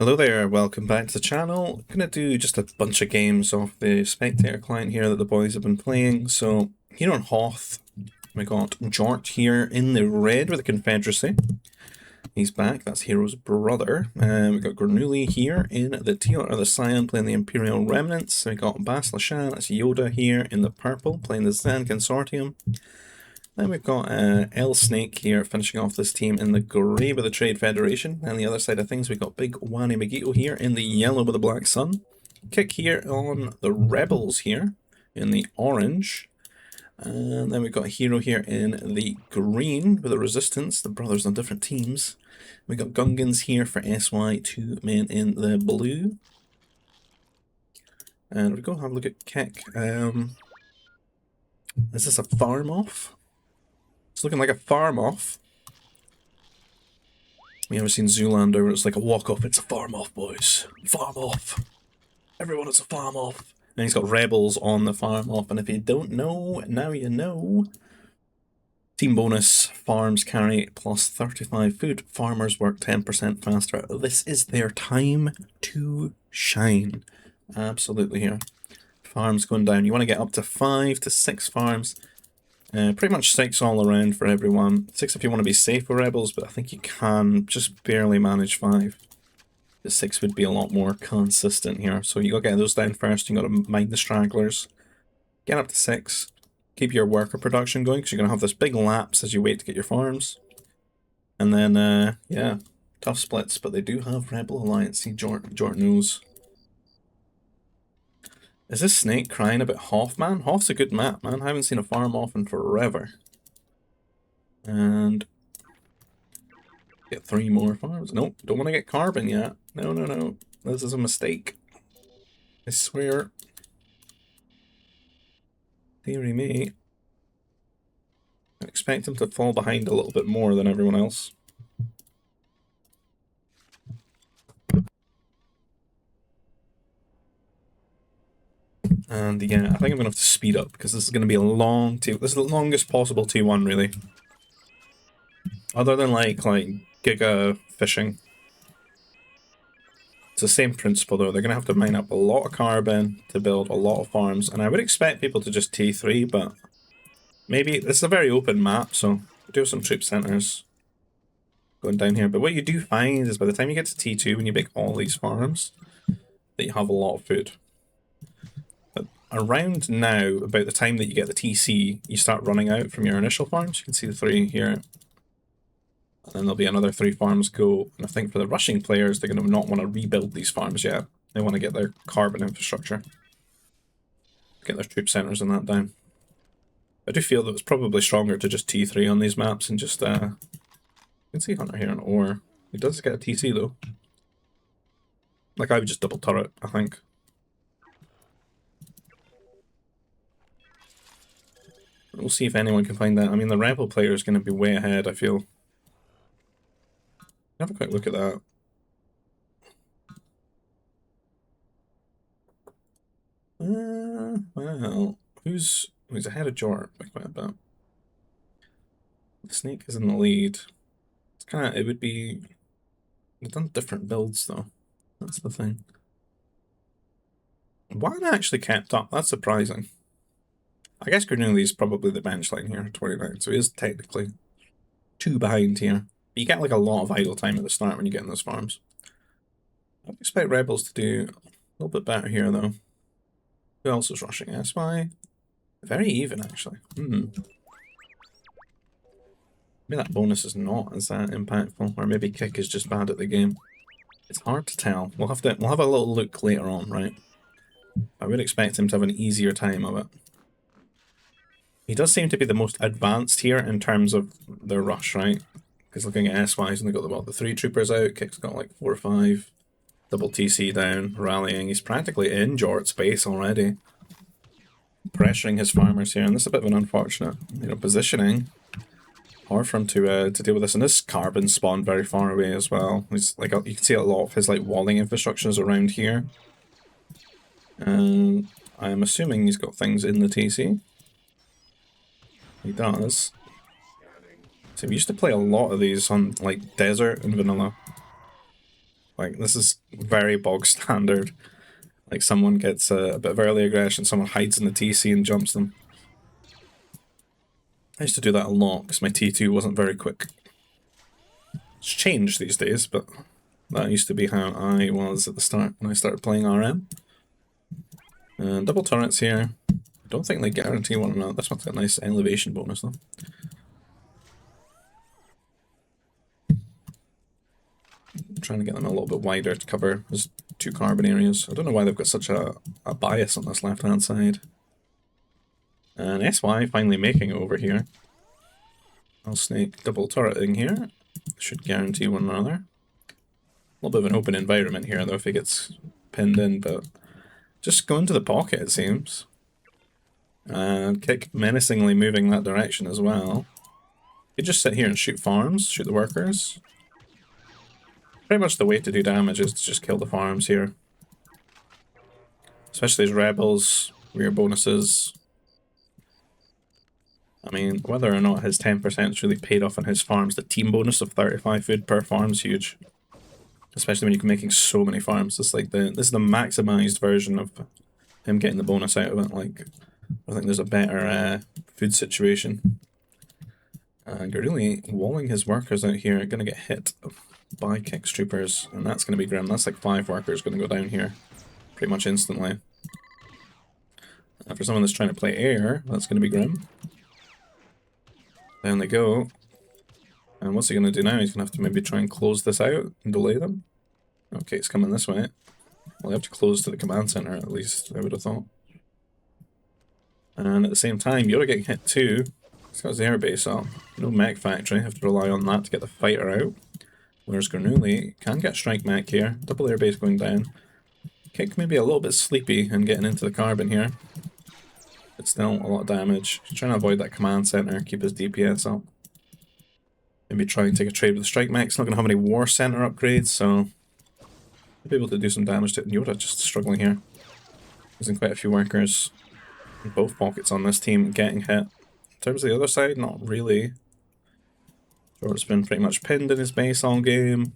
Hello there, welcome back to the channel. I'm going to do just a bunch of games off the Spectator client here that the boys have been playing. So here on Hoth, we got Jort here in the red with the Confederacy. He's back, that's Hero's brother. We got Granuli here in the teal or the cyan playing the Imperial Remnants. We got Baslashan, that's Yoda here in the purple playing the Zan Consortium. Then we've got El Snake here finishing off this team in the grey with the Trade Federation. And the other side of things, we've got Big Wani Megito here in the yellow with the Black Sun. Kick here on the Rebels here in the orange. And then we've got Hero here in the green with the Resistance, the brothers on different teams. We've got Gungans here for SY, two men in the blue. And we go have a look at Kick. Is this a farm off? It's looking like a farm off. We haven't seen Zoolander where it's like a walk off. It's a farm off, boys. Farm off. Everyone, it's a farm off. And he's got rebels on the farm off. And if you don't know, now you know. Team bonus, farms carry plus 35 food. Farmers work 10% faster. This is their time to shine. Absolutely here. Farms going down. You want to get up to 5 to 6 farms. Pretty much 6 all around for everyone. 6 if you want to be safe with rebels, but I think you can just barely manage 5. The 6 would be a lot more consistent here. So you gotta get those down first. You gotta mind the stragglers. Get up to 6. Keep your worker production going because you're gonna have this big lapse as you wait to get your farms. And then, yeah, tough splits, but they do have Rebel Alliance. See, Jort knows. Is this Snake crying about Hoth, man? Hoth's a good map, man. I haven't seen a farm off in forever. And get 3 more farms. Nope, don't want to get carbon yet. No. This is a mistake. I swear. Theory me. I expect him to fall behind a little bit more than everyone else. And yeah, I think I'm going to have to speed up because this is going to be a long T. This is the longest possible T1, really. Other than like Giga fishing. It's the same principle though. They're going to have to mine up a lot of carbon to build a lot of farms. And I would expect people to just T3, but maybe this is a very open map, so do some troop centers going down here. But what you do find is by the time you get to T2, when you make all these farms, that you have a lot of food. Around now, about the time that you get the TC, you start running out from your initial farms. You can see the 3 here. And then there'll be another 3 farms go. And I think for the rushing players, they're going to not want to rebuild these farms yet. They want to get their carbon infrastructure. Get their troop centers and that down. I do feel that it's probably stronger to just T3 on these maps and just, you can see Hunter here on ore. He does get a TC though. Like I would just double turret, I think. We'll see if anyone can find that. I mean, the Rebel player is going to be way ahead, I feel. Have a quick look at that. Well, who's ahead of Jort by quite a bit? The Snake is in the lead. It's kind of, it would be... They've done different builds, though. That's the thing. One actually kept up. That's surprising. I guess Granuli is probably the bench line here, 29, so he is technically 2 behind here. But you get like a lot of idle time at the start when you get in those farms. I would expect Rebels to do a little bit better here, though. Who else is rushing? SY? Very even, actually. Maybe that bonus is not as impactful, or maybe Kick is just bad at the game. It's hard to tell. We'll have a little look later on, right? I would expect him to have an easier time of it. He does seem to be the most advanced here in terms of their rush, right? Because looking at SY's and they've got the 3 troopers out, Kick's got like 4 or 5. Double TC down, rallying. He's practically in Jort's base already. Pressuring his farmers here, and this is a bit of an unfortunate, positioning. Hard for him to deal with this, and this carbon spawned very far away as well. He's like, you can see a lot of his walling infrastructure is around here. And I'm assuming he's got things in the TC. He does. So we used to play a lot of these on desert and vanilla. Like, this is very bog standard. Like, someone gets a bit of early aggression, someone hides in the TC and jumps them. I used to do that a lot because my T2 wasn't very quick. It's changed these days, but that used to be how I was at the start when I started playing RM. And double turrets here. I don't think they guarantee one another. This one's got a nice elevation bonus though. I'm trying to get them a little bit wider to cover those two carbon areas. I don't know why they've got such a bias on this left-hand side. And SY finally making it over here. I'll snake double turreting here. Should guarantee one another. A little bit of an open environment here though if he gets pinned in, but just go into the pocket it seems. And Kick menacingly moving that direction as well. You just sit here and shoot farms, shoot the workers. Pretty much the way to do damage is to just kill the farms here. Especially these rebels, rear bonuses. I mean, whether or not his 10% is really paid off on his farms, the team bonus of 35 food per farm is huge. Especially when you're making so many farms. It's like this is the maximized version of him getting the bonus out of it. Like, I think there's a better food situation. And you're really walling his workers out here, gonna get hit by Kick's troopers, and that's gonna be grim. That's like 5 workers gonna go down here pretty much instantly. For someone that's trying to play air, that's gonna be grim. Down they go. And what's he gonna do now? He's gonna have to maybe try and close this out and delay them. Okay, it's coming this way. Well, they have to close to the command center at least, I would have thought. And at the same time, you're getting hit too. He's got his airbase up. No mech factory, have to rely on that to get the fighter out. Whereas Granuli can get strike mech here. Double airbase going down. Kick maybe a little bit sleepy and getting into the carbon here. But still a lot of damage. He's trying to avoid that command center, keep his DPS up. Maybe try and take a trade with the strike mech. It's not going to have any war center upgrades, so he'll be able to do some damage to it. Yoda just struggling here. Losing quite a few workers in both pockets on this team, getting hit. In terms of the other side, not really. Jort's been pretty much pinned in his base all game.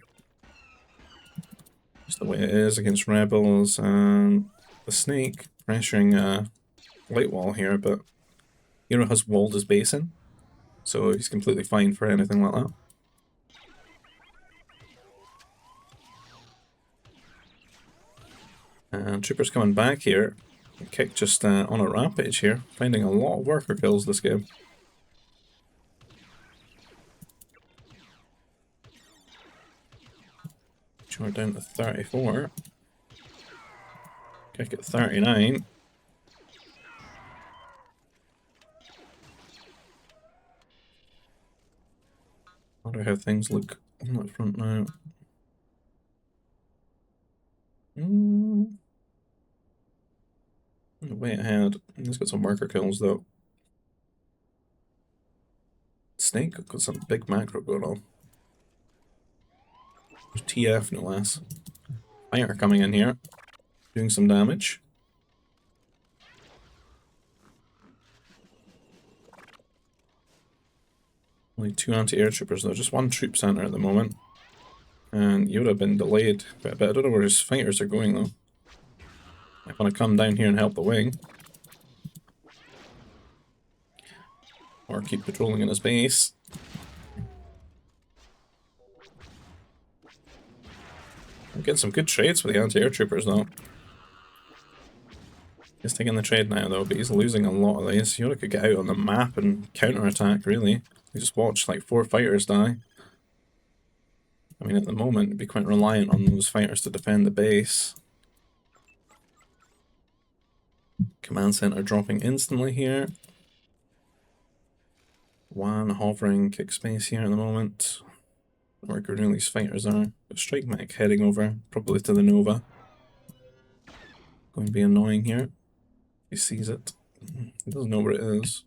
Just the way it is against rebels, and the snake pressuring light wall here, but Hero has walled his base in, so he's completely fine for anything like that. And Trooper's coming back here. Kick just on a rampage here, finding a lot of worker kills this game. We're down to 34. Kick at 39. Wonder how things look on that front now. Way ahead. He's got some worker kills though. Snake got some big macro going on. There's TF no less. Fire coming in here, doing some damage. Only 2 anti-air troopers though, just 1 troop center at the moment. And Yoda have been delayed quite a bit. I don't know where his fighters are going though. I want to come down here and help the wing. Or keep patrolling in his base. I'm getting some good trades with the anti-air troopers though. He's taking the trade now though, but he's losing a lot of these. Yoda could get out on the map and counter-attack really. We just watched like 4 fighters die. I mean, at the moment, it'd be quite reliant on those fighters to defend the base. Command center dropping instantly here. 1 hovering kick space here at the moment. Where Granuli's fighters are. But strike mech heading over, probably to the Nova. Going to be annoying here. He sees it. He doesn't know where it is.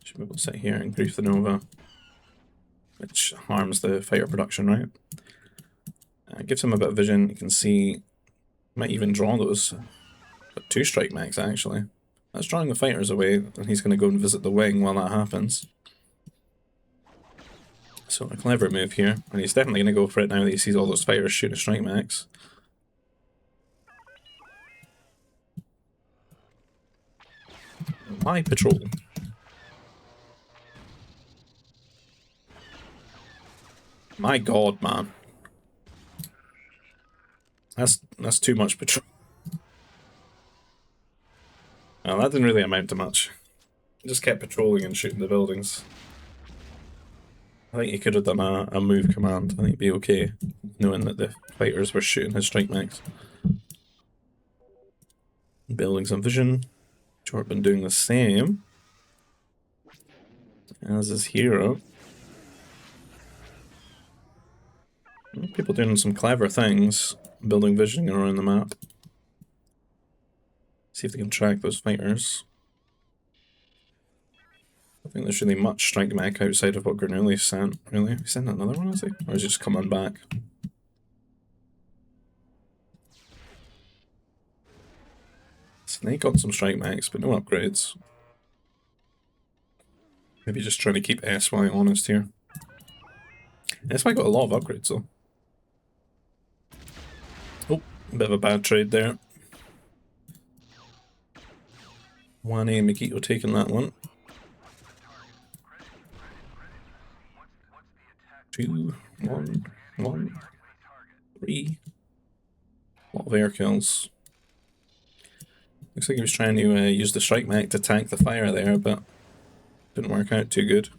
Should be able to sit here and grief the Nova, which harms the fighter production, right? Gives him a bit of vision. You can see, might even draw those. But 2 strike mechs actually. That's drawing the fighters away, and he's going to go and visit the wing while that happens. So a clever move here, and he's definitely going to go for it now that he sees all those fighters shooting strike max. Why patrol? My god, man. That's too much patrol. Well, that didn't really amount to much. Just kept patrolling and shooting the buildings. I think he could have done a move command. I think it'd be okay, knowing that the fighters were shooting his strike max. Building some vision. Short been doing the same as his hero. People doing some clever things, building vision around the map. See if they can track those fighters. I think there's really much strike mech outside of what Granuli sent, really. He sent another one, is he? Or is he just coming back? Snake got some strike mechs, but no upgrades. Maybe just trying to keep SY honest here. SY got a lot of upgrades though. Oh, a bit of a bad trade there. 1A Mikito taking that one. 2, 1, 1, 3. A lot of air kills. Looks like he was trying to use the strike mech to tank the fire there, but didn't work out too good.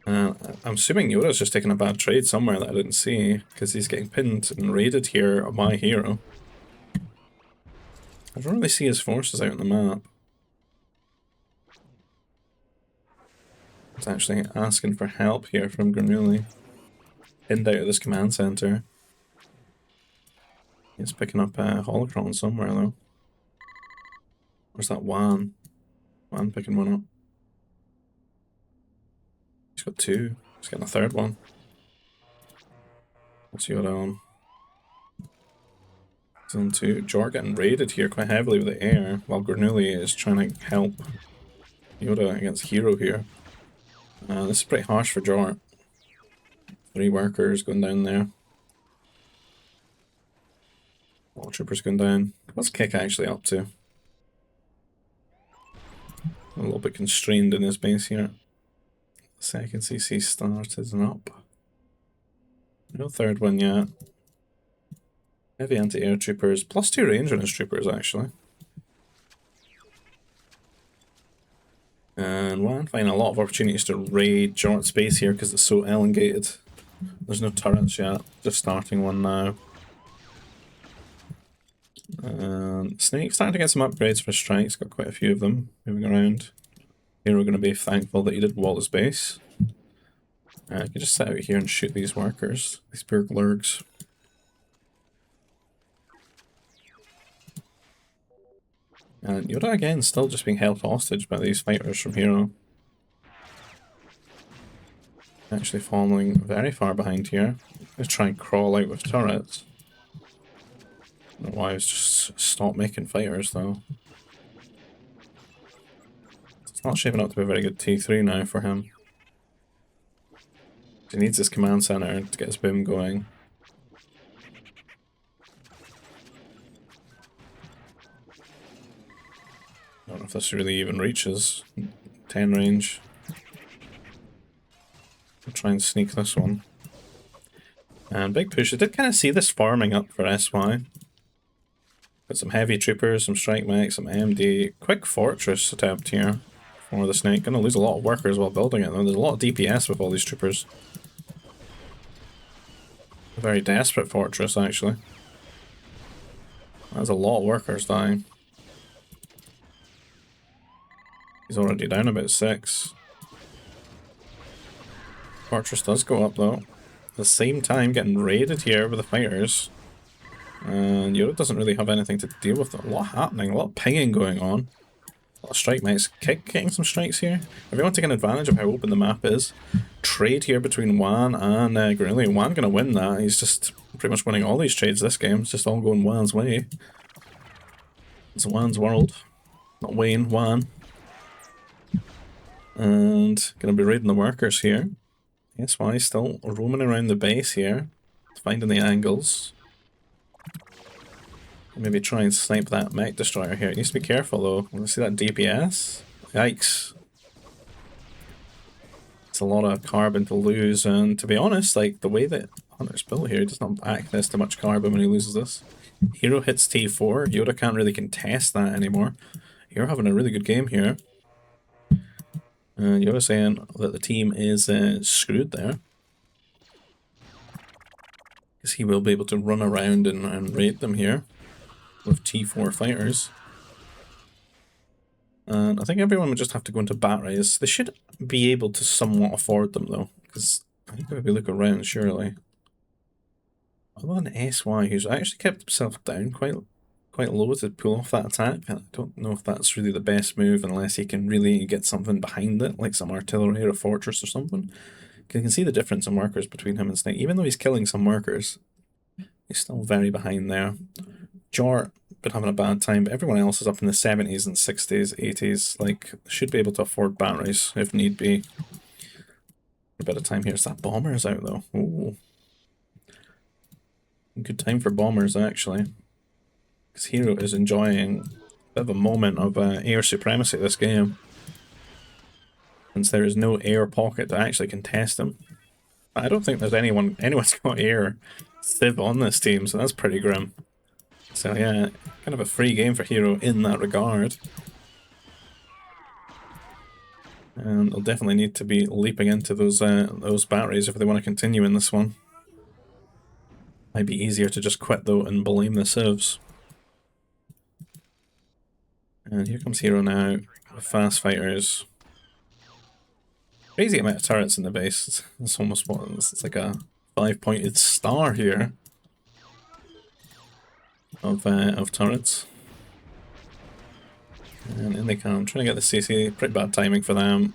I'm assuming Yoda's just taking a bad trade somewhere that I didn't see, because he's getting pinned and raided here by Hero. I don't really see his forces out on the map. He's actually asking for help here from Granuli. Pinned out of this command center. He's picking up a holocron somewhere though. Where's that Wan? Wan picking one up. He's got 2. He's getting a 3rd one. What's Yoda on? He's on 2. Jor getting raided here quite heavily with the air, while Granuli is trying to help Yoda against Hero here. This is pretty harsh for Jor. 3 workers going down there. All troopers going down. What's Kick actually up to? A little bit constrained in his base here. Second CC started and up. No 3rd one yet. Heavy anti-air troopers. +2 range on his troopers actually. And Wan finding a lot of opportunities to raid Jort's space here because it's so elongated. There's no turrets yet, just starting one now. Snake starting to get some upgrades for strikes, got quite a few of them moving around. Here we're going to be thankful that he did wall his base. You can just sit out here and shoot these workers, these poor lurgs. And Yoda again still just being held hostage by these fighters from Hero. Actually falling very far behind here. Let's try and crawl out with turrets. I don't know why he's just stopped making fighters though. It's not shaping up to be a very good T3 now for him. He needs his command center to get his boom going. I don't know if this really even reaches 10 range. I'll try and sneak this one. And big push. I did kind of see this farming up for SY. Got some heavy troopers, some strike mech, some MD. Quick fortress attempt here for the Snake. Gonna lose a lot of workers while building it though. There's a lot of DPS with all these troopers. A very desperate fortress actually. That's a lot of workers dying. He's already down about 6. Fortress does go up though. At the same time getting raided here with the fighters. And Yoda doesn't really have anything to deal with. A lot happening, a lot of pinging going on. A lot of strike mates getting some strikes here. Everyone taking advantage of how open the map is. Trade here between Wan and Granuli. Wan gonna win that. He's just pretty much winning all these trades this game. It's just all going Wan's way. It's Wan's world. Not Wayne, Wan. And gonna be raiding the workers here. SY still roaming around the base here, finding the angles. Maybe try and snipe that mech destroyer here. It needs to be careful though. Want to see that DPS? Yikes. It's a lot of carbon to lose, and to be honest, like the way that Hunter's built here, he does not access to much carbon when he loses this. Hero hits T4, Yoda can't really contest that anymore. You're having a really good game here. And Yoda saying that the team is screwed there. Because he will be able to run around and raid them here with T4 fighters. And I think everyone would just have to go into batteries. They should be able to somewhat afford them though, because I think if we look around, surely. Other than SY, who's actually kept himself down quite low to pull off that attack. I don't know if that's really the best move unless he can really get something behind it, like some artillery or a fortress or something. You can see the difference in workers between him and Snake. Even though he's killing some workers, he's still very behind there. Jort been having a bad time, but everyone else is up in the 70s and 60s, 80s. Like, should be able to afford batteries if need be. A bit of time here. Is that bombers out though? Ooh. Good time for bombers actually. Because Hero is enjoying a bit of a moment of air supremacy this game. Since there is no air pocket to actually contest him. I don't think there's anyone's got air civ on this team, so that's pretty grim. So yeah, kind of a free game for Hero in that regard. And they'll definitely need to be leaping into those batteries if they want to continue in this one. Might be easier to just quit though and blame the civs. And here comes Hero now with fast fighters. Crazy amount of turrets in the base. It's almost what it's like a 5-pointed star here of turrets. And in they come, trying to get the CC. Pretty bad timing for them.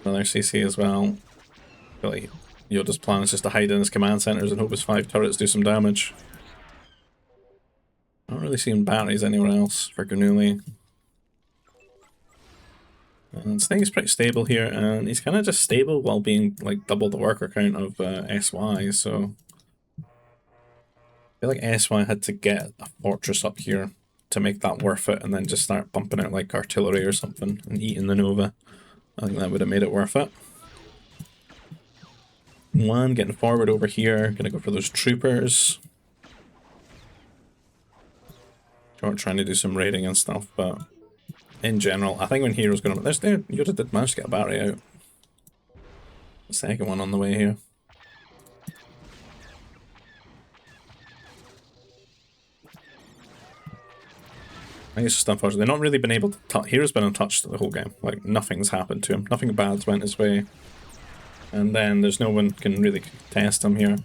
Another CC as well. I feel like Yoda's plan is just to hide in his command centers and hope his 5 turrets do some damage. Not really seeing batteries anywhere else for Granuli. And Snake's pretty stable here, and he's kind of just stable while being like double the worker count of SY, so I feel like SY had to get a fortress up here to make that worth it, and then just start pumping out like artillery or something and eating the Nova. I think that would have made it worth it. One getting forward over here, gonna go for those troopers. Trying to do some raiding and stuff, but in general, I think when Hero's gonna... Yoda did manage to get a battery out. The second one on the way here. I think it's just unfortunate. They've not really been able to touch... Hero's been untouched the whole game. Like, nothing's happened to him. Nothing bad's went his way. And then there's no one can really test him here.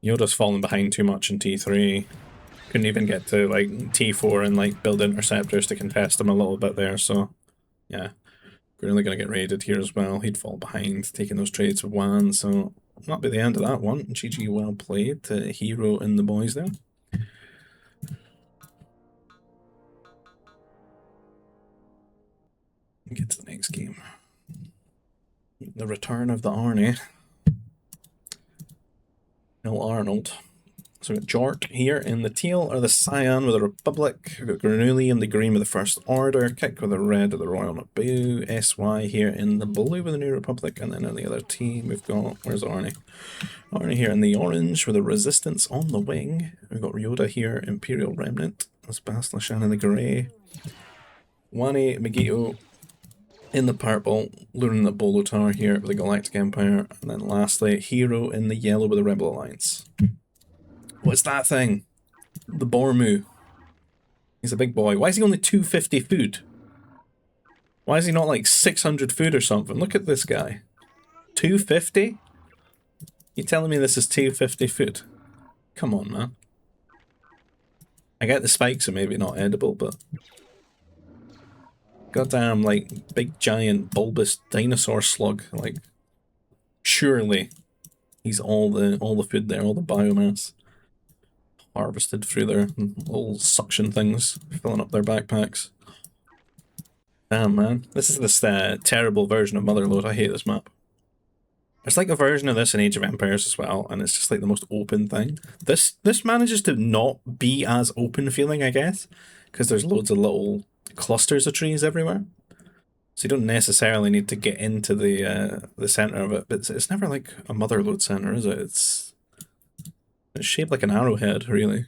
Yoda's fallen behind too much in T3. Couldn't even get to like T4 and like build interceptors to contest him a little bit there, so yeah. We're really gonna get raided here as well. He'd fall behind, taking those trades with Wan, so that'll be the end of that one. GG, well played to Hero and the boys there. Get to the next game. The return of the Arnie. No Arnold. So we've got Jort here in the teal, or the cyan with the Republic. We've got Granuli in the green with the First Order. Kick with the red of the Royal Naboo. SY here in the blue with the New Republic. And then on the other team we've got... Where's Arnie? Arnie here in the orange with the Resistance on the wing. We've got Yoda here, Imperial Remnant. That's Bastila in the grey. Wani Megito in the purple, luring the Bolo Tower here with the Galactic Empire. And then lastly, Hero in the yellow with the Rebel Alliance. What's that thing? The Bormu. He's a big boy. Why is he only 250 food? Why is he not like 600 food or something? Look at this guy. 250? You telling me this is 250 food? Come on, man. I get the spikes are maybe not edible, but... Goddamn, like, big giant bulbous dinosaur slug. Like, surely he's all the food there, all the biomass. Harvested through their little suction things, filling up their backpacks. Damn, man. This is this terrible version of Motherlode. I hate this map. There's like a version of this in Age of Empires as well, and it's just like the most open thing. This manages to not be as open feeling, I guess, because there's loads of little clusters of trees everywhere. So you don't necessarily need to get into the center of it, but it's never like a Motherlode center, is it? It's shaped like an arrowhead, really.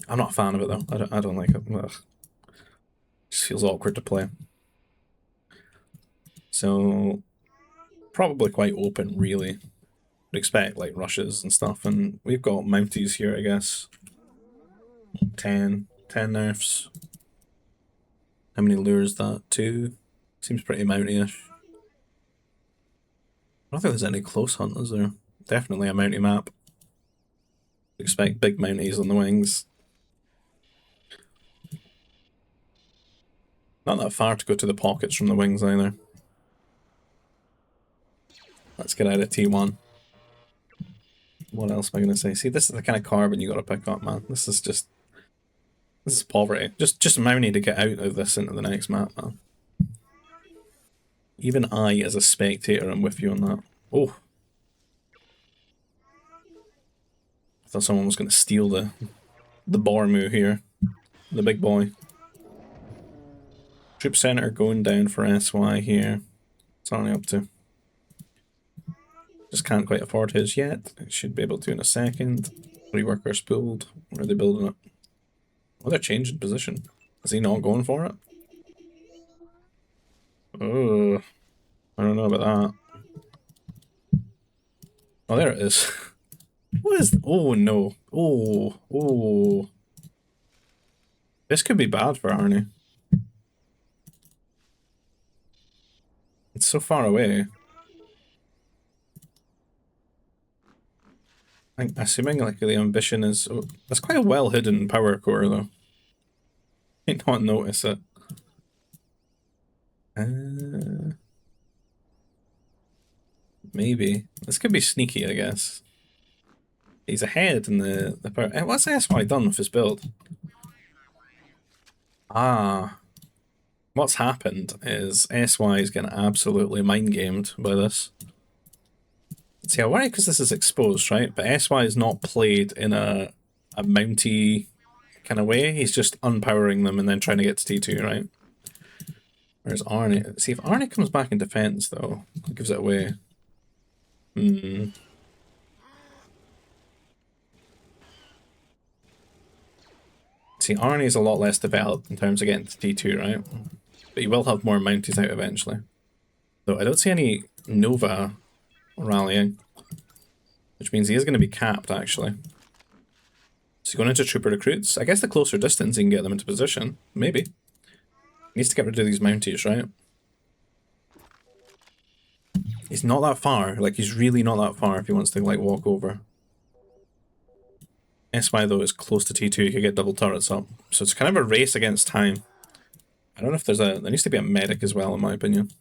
I'm not a fan of it though. I don't like it. Ugh. Just feels awkward to play. So probably quite open, really. Would expect like rushes and stuff, and we've got Mounties here, I guess. 10 nerfs. How many lures that? 2? Seems pretty Mountie-ish. I don't think there's any close hunt, is there? Definitely a Mountie map. Expect big Mounties on the wings. Not that far to go to the pockets from the wings either. Let's get out of T1. What else am I going to say? See, this is the kind of carbon you got to pick up, man. This is poverty. Just Mountie to get out of this into the next map, man. Even I, as a spectator, am with you on that. Oh. I thought someone was going to steal the Bormu here. The big boy. Troop center going down for SY here. What's Arnie up to? Just can't quite afford his yet. Should be able to in a second. 3 workers pulled. Where are they building it? Oh, they're changing position. Is he not going for it? Oh, I don't know about that. Oh, there it is. What is... Oh, no. Oh. This could be bad for Arnie. It's so far away. I'm assuming like the ambition is... Oh, that's quite a well hidden power core though. I might not notice it. Maybe. This could be sneaky, I guess. He's ahead in the power... What's SY done with his build? Ah. What's happened is SY is getting absolutely mind-gamed by this. See, I worry because this is exposed, right? But SY is not played in a Mountie kind of way. He's just unpowering them and then trying to get to T2, right? Whereas Arnie... See, if Arnie comes back in defense, though, it gives it away. See, Arnie's a lot less developed in terms of getting to T2, right? But he will have more Mounties out eventually. Though I don't see any Nova rallying, which means he is going to be capped, actually. So going into trooper recruits, I guess the closer distance you can get them into position, maybe. He needs to get rid of these Mounties, right? He's not that far, like he's really not that far if he wants to like walk over. SY though is close to T2, you could get double turrets up. So it's kind of a race against time. I don't know if there needs to be a medic as well in my opinion.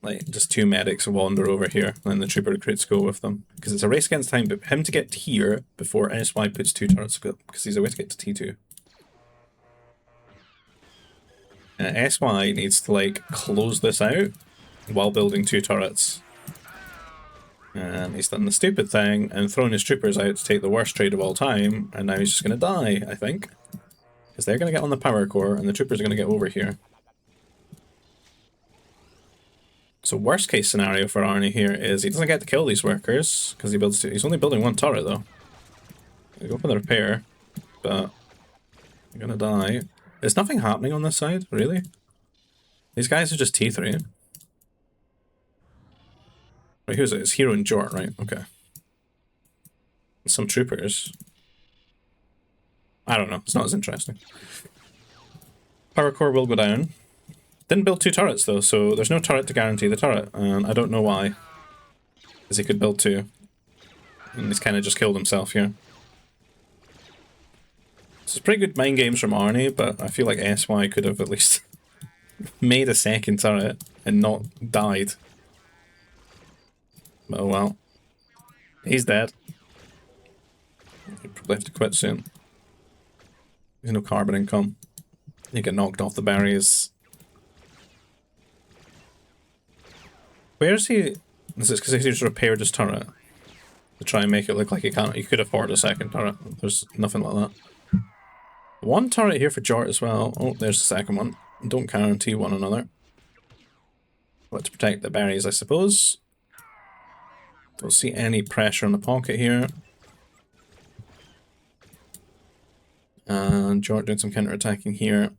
Like, just 2 medics wander over here, and then the trooper recruits go with them. Because it's a race against time, but him to get here before SY puts 2 turrets up, because he's a way to get to T2. SY needs to, like, close this out while building 2 turrets. And he's done the stupid thing and thrown his troopers out to take the worst trade of all time, and now he's just going to die, I think. Because they're going to get on the power core, and the troopers are going to get over here. So worst case scenario for Arnie here is he doesn't get to kill these workers, because he's only building 1 turret though. They go for the repair, but they're gonna die. There's nothing happening on this side, really. These guys are just T3. Wait, who's it? It's Hero and Jort, right? Okay. Some troopers. I don't know, it's not as interesting. Power core will go down. Didn't build 2 turrets though, so there's no turret to guarantee the turret, and I don't know why. Because he could build 2. And he's kind of just killed himself here. So it's pretty good mind games from Arnie, but I feel like SY could have at least made a second turret and not died. Oh well. He's dead. He'll probably have to quit soon. There's no carbon income. You get knocked off the barriers. Where's he? Is it because he's repaired his turret? To try and make it look like he can't. He could afford a second turret. There's nothing like that. One turret here for Jort as well. Oh, there's the second one. Don't guarantee one another. But to protect the berries, I suppose. Don't see any pressure on the pocket here. And Jort doing some counter-attacking here.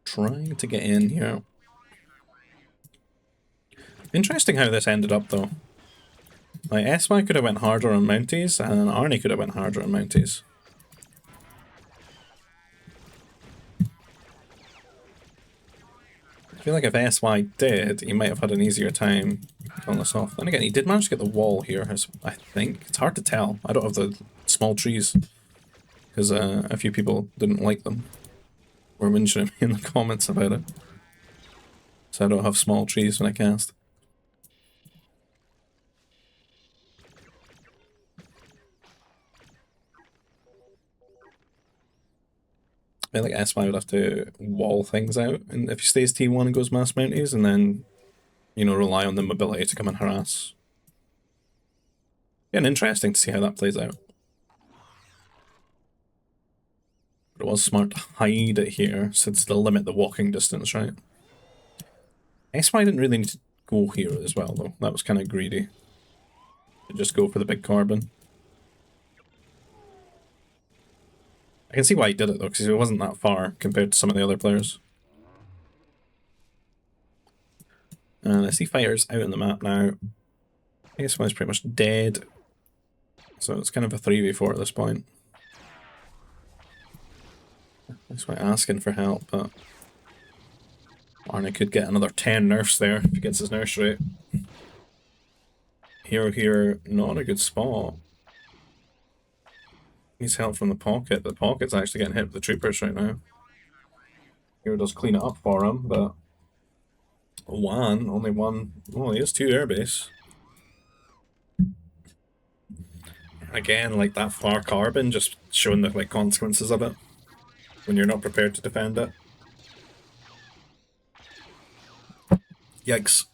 Trying to get in here. Interesting how this ended up, though. Like, SY could have went harder on Mounties, and Arnie could have went harder on Mounties. I feel like if SY did, he might have had an easier time killing this off. Then again, he did manage to get the wall here, I think. It's hard to tell. I don't have the small trees, because a few people didn't like them. Were whinging at me in the comments about it. So I don't have small trees when I cast. I feel like SY would have to wall things out, and if he stays T1 and goes mass mounties, and then, you know, rely on the mobility to come and harass. Again, interesting to see how that plays out. But it was smart to hide it here, since to limit the walking distance, right? SY didn't really need to go here as well, though. That was kind of greedy. To just go for the big carbon. I can see why he did it, though, because he wasn't that far compared to some of the other players. And I see fighters out on the map now. I guess one's pretty much dead. So it's kind of a 3v4 at this point. That's why asking for help, but Arnie could get another 10 nerfs there if he gets his nerfs right. Hero here, not a good spot. Needs help from the pocket. The pocket's actually getting hit with the troopers right now. Hero does clean it up for him, but only one. Oh, he has 2 airbase. Again, like that far carbon, just showing the like consequences of it when you're not prepared to defend it. Yikes.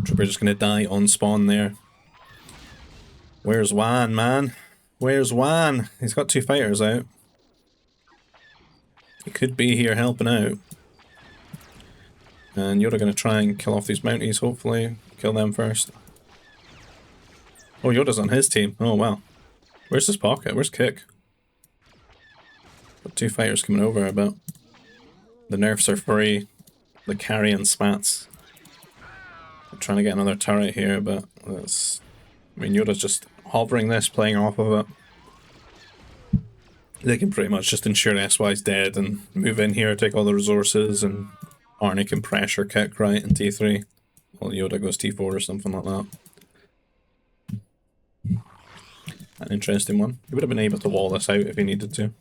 Trooper just gonna die on spawn there. Where's Juan, man? Where's Juan? He's got 2 fighters out. He could be here helping out. And Yoda gonna try and kill off these Mounties, hopefully. Kill them first. Oh, Yoda's on his team. Oh, wow. Where's his pocket? Where's Kick? Got 2 fighters coming over, but the nerfs are free. The carry and spats. I'm trying to get another turret here, but that's... I mean, Yoda's just hovering this, playing off of it. They can pretty much just ensure SY's dead and move in here, take all the resources, and Arnie can pressure Kick right in T3. While Yoda goes T4 or something like that. An interesting one. He would have been able to wall this out if he needed to.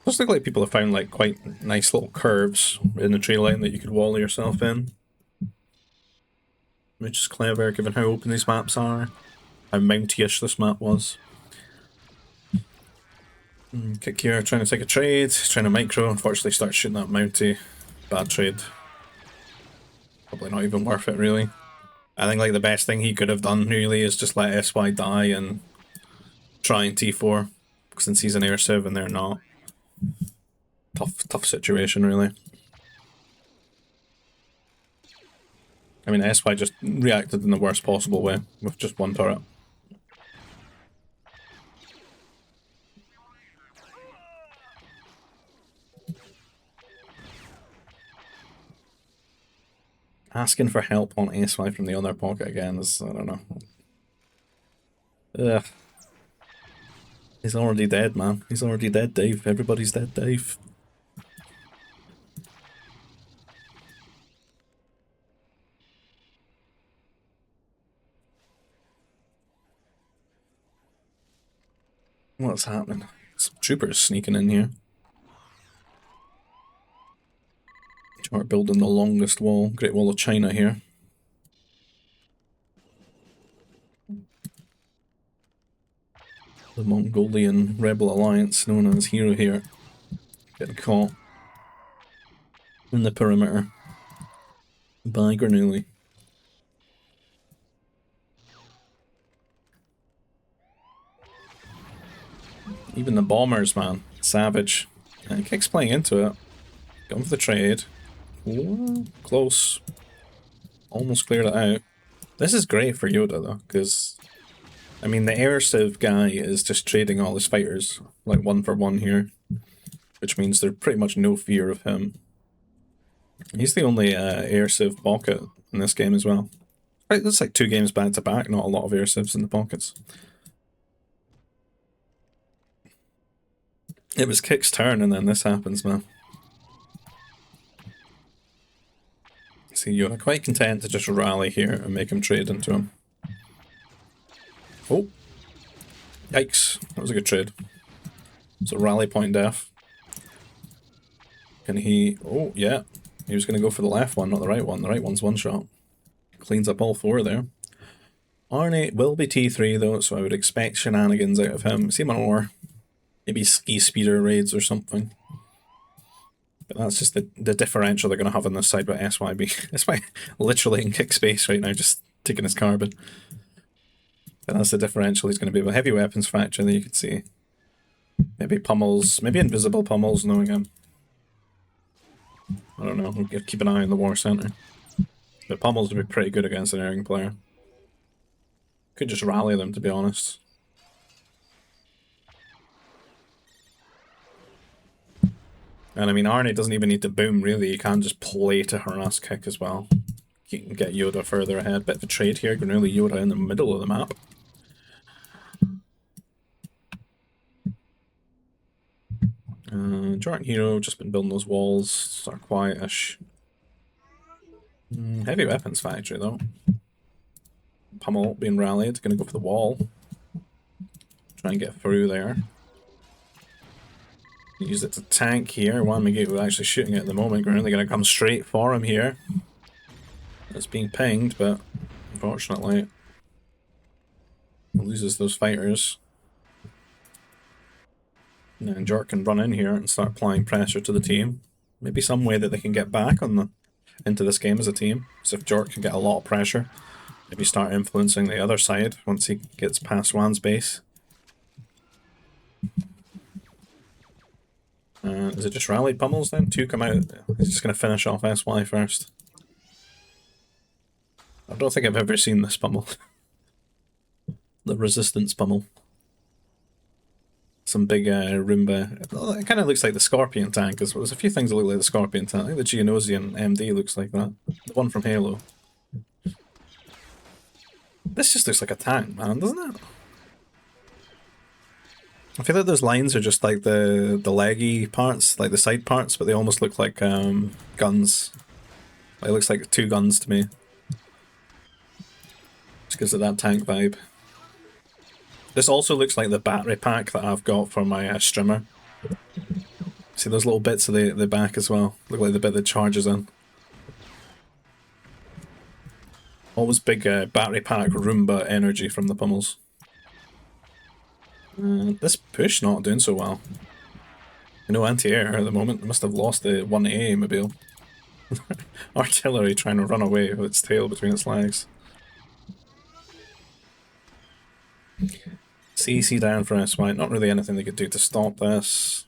Does look like people have found like quite nice little curves in the tree line that you could wall yourself in. Which is clever given how open these maps are. How mounty-ish this map was. Kick here, trying to take a trade, trying to micro, unfortunately starts shooting that mounty. Bad trade. Probably not even worth it really. I think like the best thing he could have done really is just let SY die and try and T4. Since he's an air civ and they're not. Tough situation really. I mean, SY just reacted in the worst possible way with just 1 turret. Asking for help on SY from the other pocket again is, I don't know. Ugh. He's already dead, man. He's already dead, Dave. Everybody's dead, Dave. What's happening? Some troopers sneaking in here. Start building the longest wall, Great Wall of China here. The Mongolian Rebel Alliance, known as Hero here, getting caught in the perimeter by Granuli. Even the bombers, man. Savage. And Kick's playing into it. Going for the trade. Ooh, close. Almost cleared it out. This is great for Yoda, though, because, I mean, the air civ guy is just trading all his fighters, like 1 for 1 here, which means there's pretty much no fear of him. He's the only air civ pocket in this game as well. Right, that's like 2 games back to back, not a lot of air civs in the pockets. It was Kick's turn and then this happens, man. See, you're quite content to just rally here and make him trade into him. Oh. Yikes. That was a good trade. So rally point def. Can he... Oh, yeah. He was going to go for the left one, not the right one. The right one's one shot. Cleans up all 4 there. Arnie will be T3 though, so I would expect shenanigans out of him. See him on ore. Maybe ski speeder raids or something. But that's just the differential they're going to have on this side with SYB. It's by literally in Kick space right now, just taking his carbon. But that's the differential he's going to be with. Heavy weapons fracture that you can see. Maybe pummels, maybe invisible pummels knowing him. I don't know, we'll keep an eye on the war center. But pummels would be pretty good against an airing player. Could just rally them, to be honest. And I mean, Arnie doesn't even need to boom, really. You can just play to harass Kick as well. You can get Yoda further ahead. Bit of a trade here. Granuli Yoda in the middle of the map. Giant Hero, just been building those walls. Sort of quiet-ish. Heavy weapons factory, though. Pummel being rallied. Gonna go for the wall. Try and get through there. Use it to tank here. Wanmagate was actually shooting it at the moment. Granuli gonna come straight for him here. It's being pinged, but unfortunately he loses those fighters. And then Jork can run in here and start applying pressure to the team. Maybe some way that they can get back on into this game as a team. So if Jork can get a lot of pressure, maybe start influencing the other side once he gets past Wan's base. Is it just rallied pummels then? 2 come out. He's just going to finish off SY first. I don't think I've ever seen this pummel. The resistance pummel. Some big Roomba. Well, it kind of looks like the Scorpion tank as well. There's a few things that look like the Scorpion tank. I think the Geonosian MD looks like that. The one from Halo. This just looks like a tank, man, doesn't it? I feel like those lines are just like the leggy parts, like the side parts, but they almost look like guns. It looks like 2 guns to me. Just gives it that tank vibe. This also looks like the battery pack that I've got for my strimmer. See those little bits of the back as well? Look like the bit that charges in. Always big battery pack Roomba energy from the pummels. This push not doing so well. No anti-air at the moment. They must have lost the 1A mobile. Artillery trying to run away with its tail between its legs. CC down for SY. Not really anything they could do to stop this.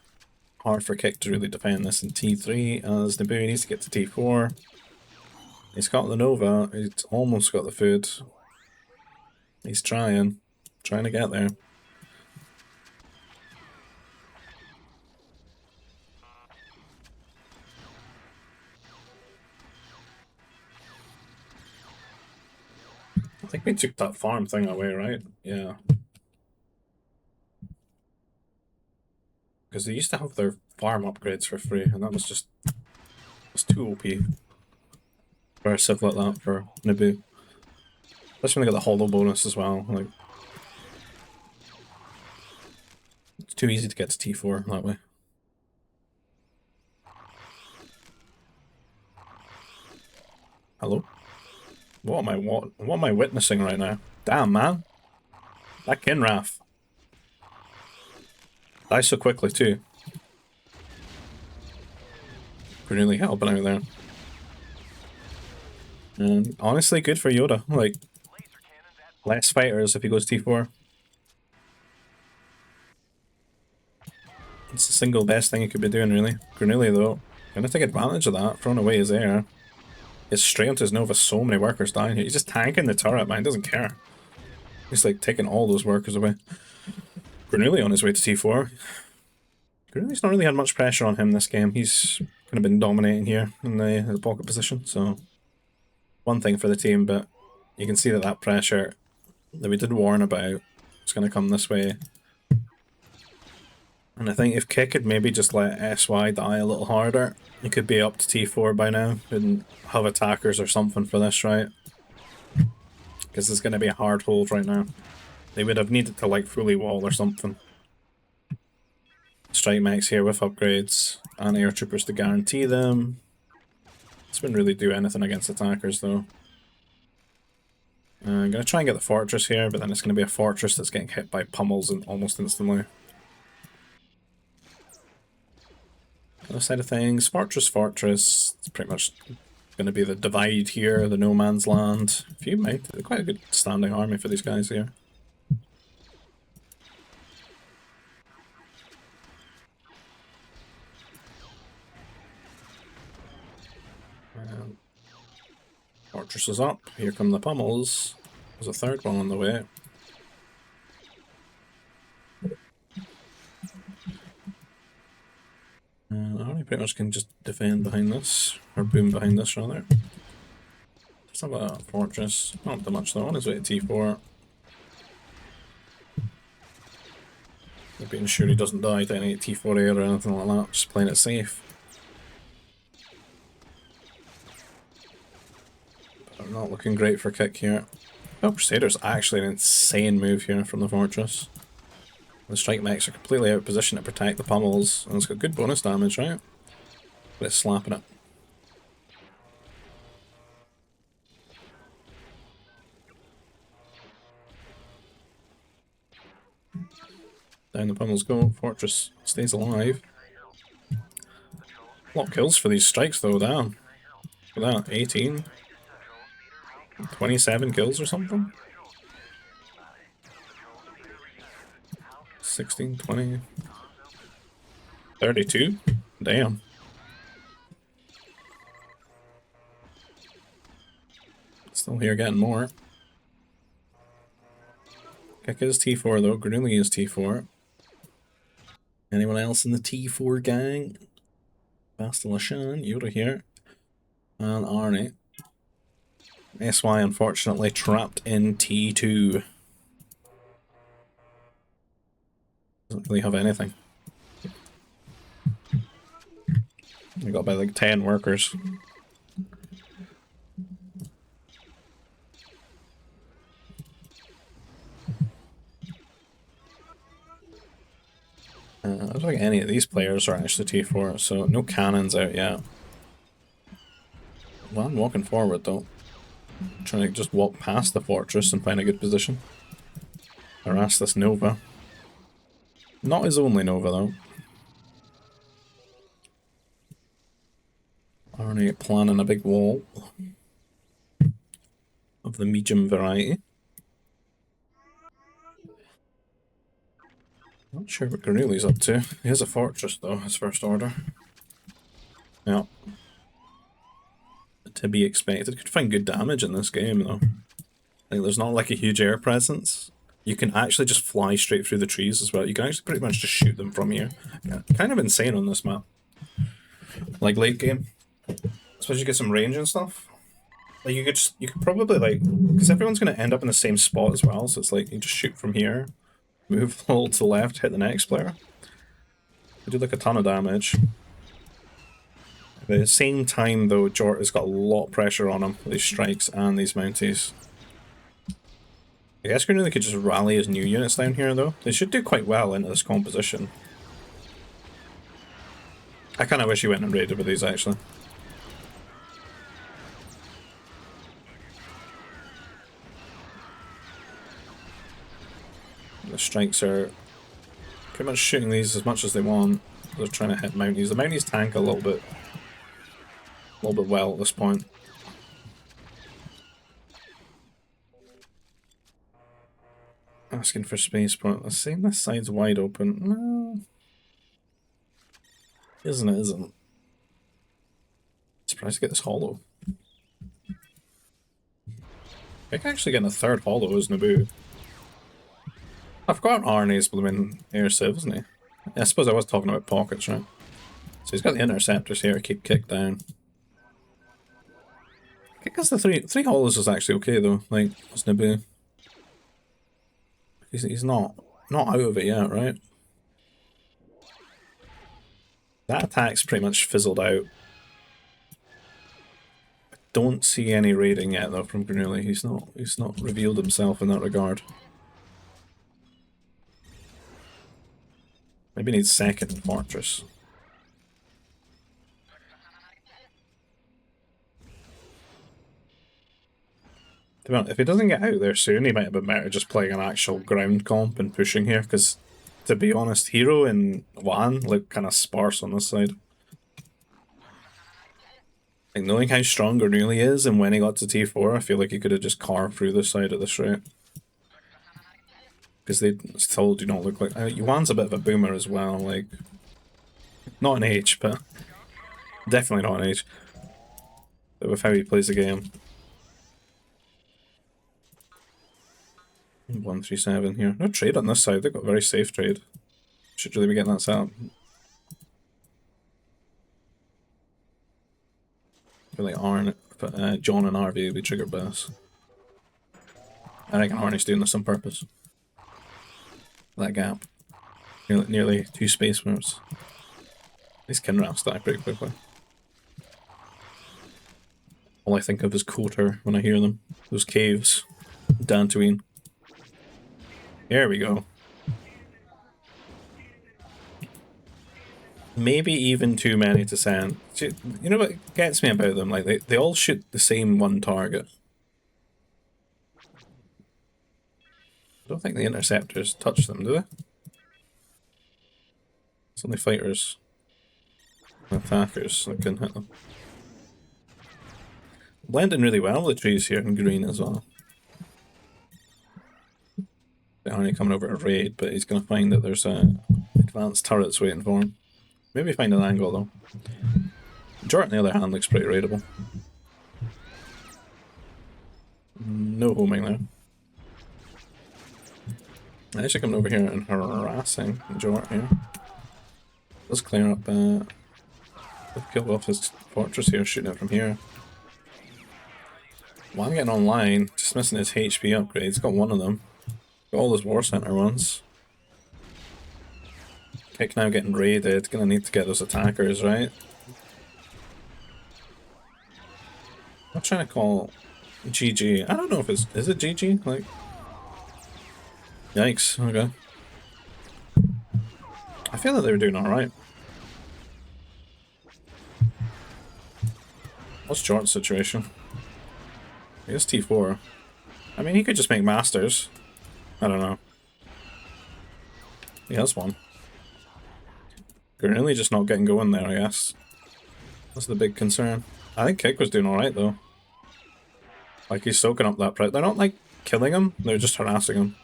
Hard for Kick to really defend this in T3 as Naboo needs to get to T4. He's got the Nova. He's almost got the food. He's trying to get there. I think we took that farm thing away, right? Yeah. Because they used to have their farm upgrades for free, and that was just... it was too OP. For a civ like that for Naboo. Especially when they got the holo bonus as well. Like, it's too easy to get to T4 that way. Hello? What am I witnessing right now? Damn, man. That Kinrath. Die so quickly too. Really helping out there. And honestly, good for Yoda. Like, less fighters if he goes T4. It's the single best thing he could be doing, really. Granulli, though, gonna take advantage of that, throwing away his air. It's straight onto his Nova, so many workers dying here. He's just tanking the turret, man, he doesn't care. He's like taking all those workers away. Granulli on his way to T4. Granulli's not really had much pressure on him this game. He's kind of been dominating here in the pocket position, so one thing for the team, but you can see that that pressure that we did warn about is going to come this way. And I think if Kick had maybe just let SY die a little harder, he could be up to T4 by now. Couldn't have attackers or something for this, right? Because it's going to be a hard hold right now. They would have needed to like fully wall or something. Strike mechs here with upgrades and air troopers to guarantee them. This wouldn't really do anything against attackers though. I'm going to try and get the fortress here, but then it's going to be a fortress that's getting hit by pummels and almost instantly. Other side of things, fortress, it's pretty much going to be the divide here, the no man's land. A few mounted, quite a good standing army for these guys here. Fortress is up, here come the pummels. There's a third one on the way. I pretty much can just defend behind this, or boom behind this rather. Let's have a fortress, not too much though, on his way to T4. Being sure he doesn't die to any T4 air or anything like that, just playing it safe. But not looking great for Kick here. Oh, Crusader's actually an insane move here from the fortress. The strike mechs are completely out of position to protect the pummels, and it's got good bonus damage, right? But it's slapping it. Down the pummels go, fortress stays alive. A lot of kills for these strikes though, damn. Look at that, 18. 27 kills or something? 16, 20, 32? Damn. Still here getting more. Kick is T4 though, Granulli is T4. Anyone else in the T4 gang? Bastilashan, Yoda here. And Arnie. SY unfortunately trapped in T2. Doesn't really have anything. We got about like 10 workers. I don't think any of these players are actually T4, so no cannons out yet. Well, I'm walking forward though. I'm trying to just walk past the fortress and find a good position. Harass this Nova. Not his only Nova though. Already planning a big wall of the medium variety. Not sure what Granulli's up to. He has a fortress though, his first order. Yeah. To be expected. Could find good damage in this game though. Like there's not like a huge air presence. You can actually just fly straight through the trees as well. You can actually pretty much just shoot them from here. Yeah, kind of insane on this map. Like late game. Especially get some range and stuff. Like you could probably like, because everyone's gonna end up in the same spot as well, so it's like you just shoot from here, move a little to the left, hit the next player. They do like a ton of damage. At the same time though, Jort has got a lot of pressure on him with these strikes and these mounties. I guess Granulli could just rally his new units down here though. They should do quite well into this composition. I kinda wish he went and raided with these actually. The strikes are Pretty much shooting these as much as they want. They're trying to hit Mounties. The Mounties tank a little bit well at this point. Asking for space point. Let's see, this side's wide open. No. Isn't it? Isn't. Surprised to get this hollow. I can actually get a third hollow as Naboo. I forgot Arnie's blooming air civ, isn't he? Yeah, I suppose I was talking about pockets, right? So he's got the interceptors here, keep kick down. I guess the three hollows is actually okay though, like as Naboo. He's not out of it yet, right? That attack's pretty much fizzled out. I don't see any raiding yet though from Granuli. He's not revealed himself in that regard. Maybe needs second fortress. If he doesn't get out there soon, he might have been better just playing an actual ground comp and pushing here, because, to be honest, Hero and Wan look kind of sparse on this side. Like, knowing how strong Granuli is, and when he got to T4, I feel like he could have just carved through this side at this rate. Because they still do not look like... Yuan's a bit of a boomer as well, like... Not an H, but... Definitely not an H. But with how he plays the game. 137 here. No trade on this side, they've got a very safe trade. Should really be getting that set up. I feel like John and RV would be triggered by this. I reckon Arnie's doing this on purpose. That gap. Nearly 2 space moves. These Kinraths die pretty quickly. All I think of is Kotor when I hear them. Those caves. Dantooine. There we go. Maybe even too many to send. You know what gets me about them? Like they all shoot the same one target. I don't think the interceptors touch them, do they? It's only fighters and attackers that can hit them. Blending really well with the trees here in green as well. Arnie coming over to raid, but he's going to find that there's advanced turrets waiting for him. Maybe find an angle though. Jort on the other hand looks pretty raidable. No homing there. Actually coming over here and harassing Jort here. Let's clear up kill off his fortress here, shooting it from here. While I'm getting online, just missing his HP upgrades, got one of them. Got all those War Center ones. Kick now getting raided, gonna need to get those attackers, right? I'm trying to call GG. I don't know if is it GG? Like, yikes, okay. I feel like they were doing alright. What's Jort's situation? I guess T4. I mean, he could just make Masters. I don't know. He has one. Granuli just not getting going there, I guess. That's the big concern. I think Kick was doing alright, though. Like, he's soaking up that pressure. They're not, like, killing him, they're just harassing him.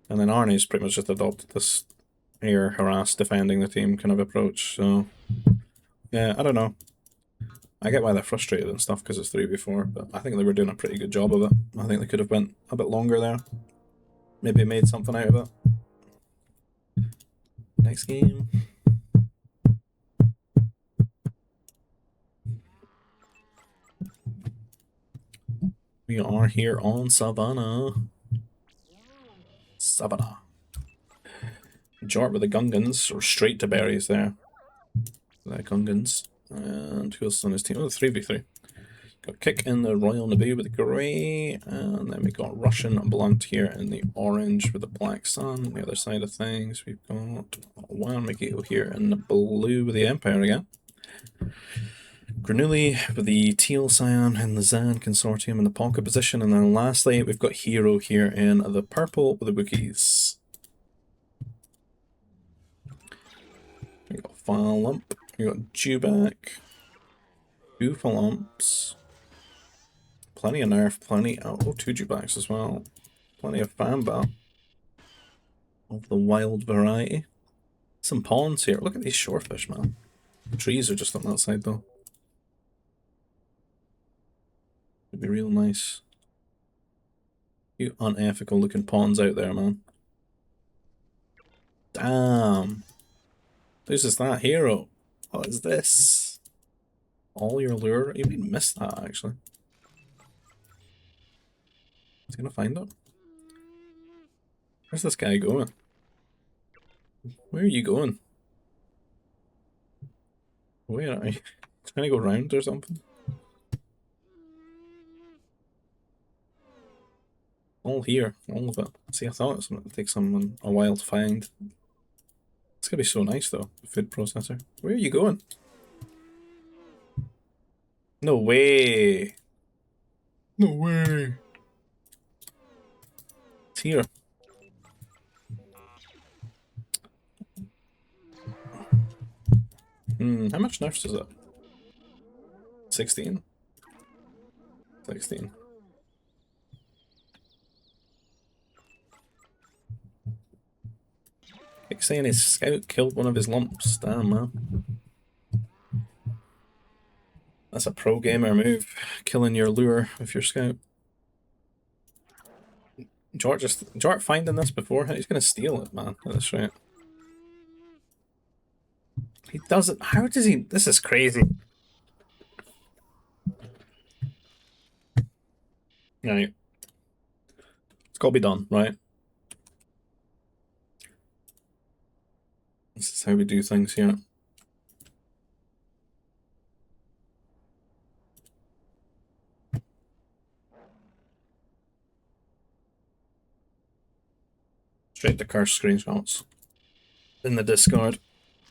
And then Arnie's pretty much just adopted this air harass defending the team kind of approach, so... Yeah, I don't know. I get why they're frustrated and stuff because it's 3v4, but I think they were doing a pretty good job of it. I think they could have went a bit longer there. Maybe made something out of it. Next game. We are here on Sabana. Sabana. Jort with the Gungans, or straight to berries there. The Gungans. And who else on his team? Oh, 3v3. Got Kick in the Royal Naboo with the grey, and then we got Russian Blunt here in the orange with the Black Sun. On the other side of things, we've got Juan Miguel here in the blue with the Empire again. Granulli with the Teal Cyan and the Zan Consortium in the pocket position, and then lastly we've got Hero here in the purple with the Wookiees. We got File Lump, we got Dewback, Oofalumps, plenty of Nerf, plenty, oh, 2 Dewbacks as well, plenty of Famba of the wild variety. Some ponds here, look at these shorefish, man. The trees are just on that side though. It'd be real nice. You unethical looking ponds out there, man. Damn. Who's is that? Hero. What is this? All your lure? You even missed that, actually. Is he gonna find it? Where's this guy going? Where are you going? Where are you? Trying to go round or something? All here, all of it. See, I thought it was going to take someone a while to find. It's gonna be so nice though, the food processor. Where are you going? No way! No way! It's here. How much nerfs is it? 16? 16. Like saying his scout killed one of his lumps. Damn, man. That's a pro gamer move. Killing your lure with your scout. Jort finding this before? He's gonna steal it, man. That's right. He does it. How does he? This is crazy. Right. It's gotta be done, right? This is how we do things here. Straight to curse screenshots. In the Discord.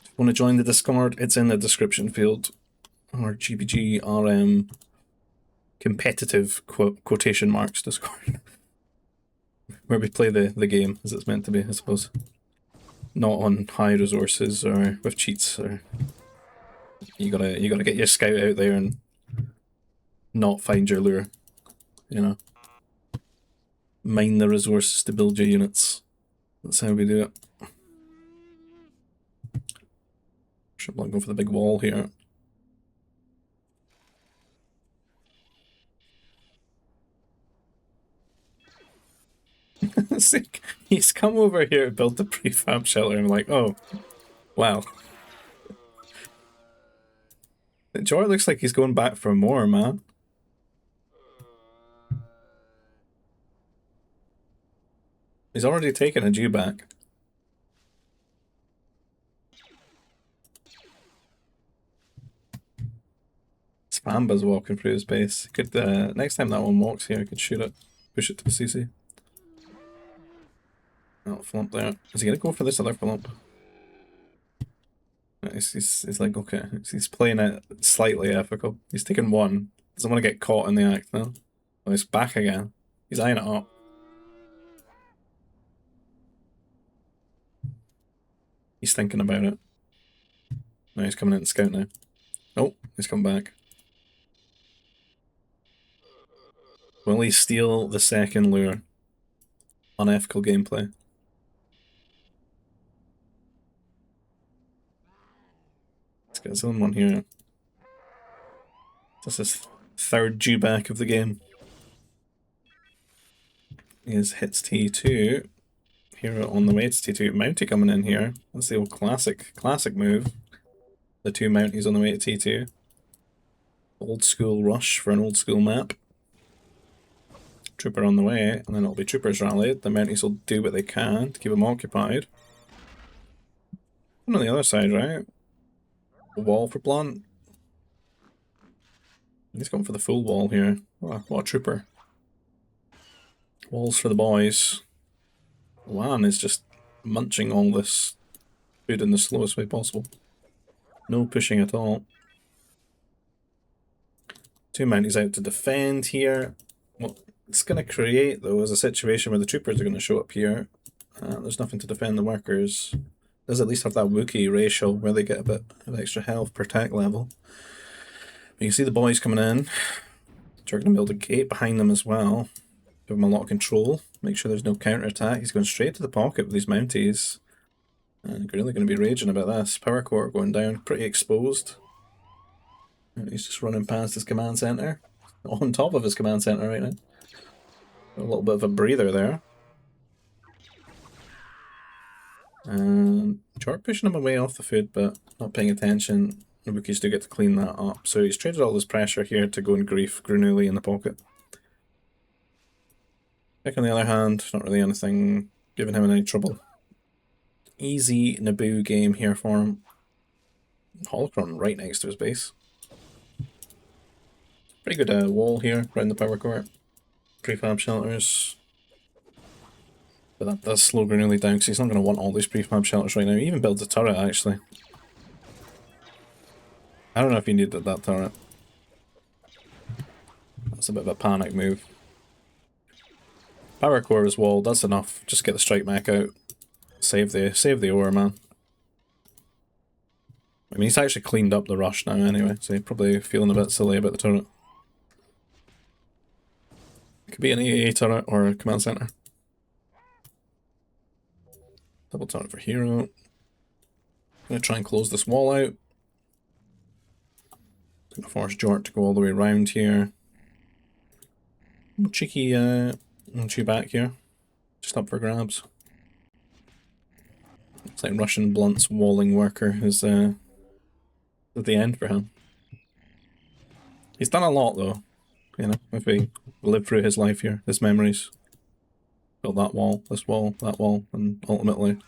If you want to join the Discord, it's in the description field. Or GBG RM competitive quotation marks Discord. Where we play the game as it's meant to be, I suppose. Not on high resources or with cheats, or you gotta get your scout out there and not find your lure, you know. Mine the resources to build your units. That's how we do it. Should not go for the big wall here. He's come over here to build the prefab shelter and I'm like, oh, wow. Jor looks like he's going back for more, man. He's already taken a Jew back. Spamba's walking through his base. Could next time that one walks here, I could shoot it, push it to the CC. Oh, flump there. Is he gonna go for this other flump? He's like, okay. He's playing it slightly ethical. He's taking one. Doesn't want to get caught in the act now. Oh, he's back again. He's eyeing it up. He's thinking about it. No, he's coming in to scout now. Oh, he's come back. Will he steal the second lure? Unethical gameplay. Let's get his own one here. This is third dewback of the game. Is hits T2. Hero on the way to T2. Mountie coming in here. That's the old classic move. The 2 Mounties on the way to T2. Old school rush for an old school map. Trooper on the way, and then it'll be troopers rallied. The Mounties will do what they can to keep them occupied. And on the other side, right? A wall for Blunt. He's going for the full wall here. What a trooper. Walls for the boys. Lan is just munching all this food in the slowest way possible. No pushing at all. 2 Mounties out to defend here. What it's going to create, though, is a situation where the troopers are going to show up here. There's nothing to defend the workers. Does at least have that Wookiee ratio where they get a bit of extra health per tech level. But you can see the boys coming in. They're going to build a gate behind them as well. Give him a lot of control. Make sure there's no counter-attack. He's going straight to the pocket with these Mounties. Really going to be raging about this. Power core going down, pretty exposed. And he's just running past his command center. On top of his command center right now. A little bit of a breather there. And Jork pushing him away off the food, but not paying attention. The Wookiees do get to clean that up. So he's traded all this pressure here to go and grief Granuli in the pocket. Pick on the other hand, not really anything giving him any trouble. Easy Naboo game here for him. Holocron right next to his base. Pretty good wall here around the power core. Prefab shelters. But that does slow Granuli down because he's not going to want all these prefab shelters right now. He even builds a turret actually. I don't know if he needed that turret. That's a bit of a panic move. Power core is walled, that's enough. Just get the strike mech out. Save the ore, man. I mean, he's actually cleaned up the rush now anyway, so he's probably feeling a bit silly about the turret. It could be an AA turret or a command center. Double turret for hero. I'm going to try and close this wall out. Going to force Jort to go all the way around here. Cheeky chew back here. Just up for grabs. It's like Russian Blunt's walling worker is at the end for him. He's done a lot though. You know, if we live through his life here, his memories. Built that wall, this wall, that wall, and ultimately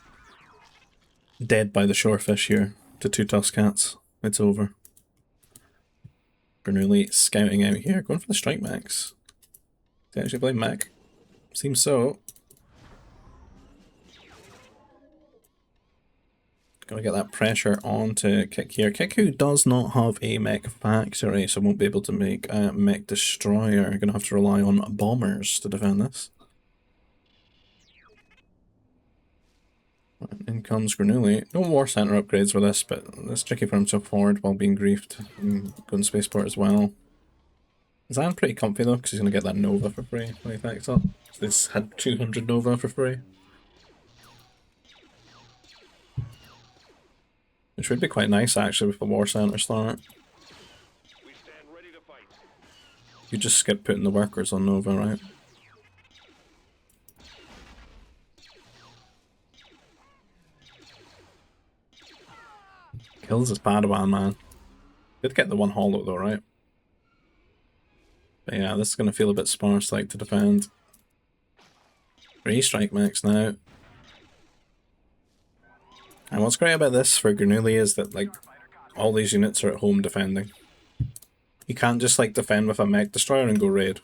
dead by the shorefish here to 2 Tusk Cats. It's over. Granuli scouting out here, going for the strike mechs. Did he actually play mech? Seems so. Gotta get that pressure on to Kick here. Kick who does not have a mech factory, so won't be able to make a mech destroyer. Gonna have to rely on bombers to defend this. In comes Granuli. No war center upgrades for this, but it's tricky for him to afford while being griefed. And going spaceport as well. Zan pretty comfy though, because he's going to get that Nova for free when he packs up. So this had 200 Nova for free. Which would be quite nice actually with the war center start. You just skip putting the workers on Nova, right? Kills his Padawan, man. Did get the one holo though, right? But yeah, this is going to feel a bit sparse like to defend. 3 strike mechs now. And what's great about this for Granuli is that like all these units are at home defending. You can't just like defend with a mech destroyer and go raid.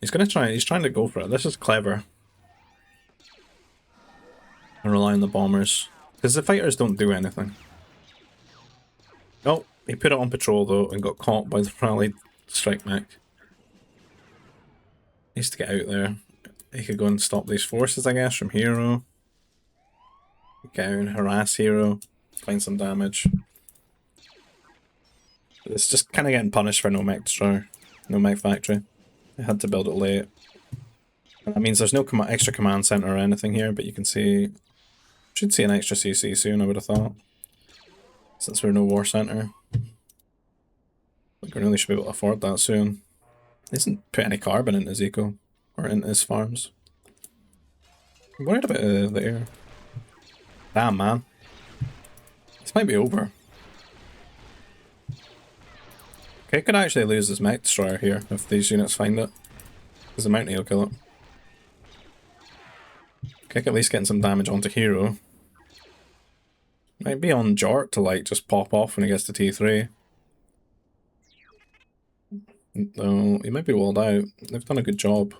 He's trying to go for it. This is clever. And rely on the bombers. Because the fighters don't do anything. Oh, he put it on patrol though and got caught by the rallied strike mech. Needs to get out there. He could go and stop these forces, I guess, from Hero. Go and harass Hero. Find some damage. But it's just kind of getting punished for no mech destroyer. No mech factory. They had to build it late. And that means there's no extra command center or anything here, but you can see... Should see an extra CC soon, I would have thought. Since we're no war center. Like, we really should be able to afford that soon. He hasn't put any carbon in his eco. Or in his farms. I'm worried about the air. Damn, man. This might be over. Okay, could actually lose this mech destroyer here if these units find it. Because the Mountie will kill it. Kick at least getting some damage onto Hero. Might be on Jort to like just pop off when he gets to T3. No, he might be walled out. They've done a good job.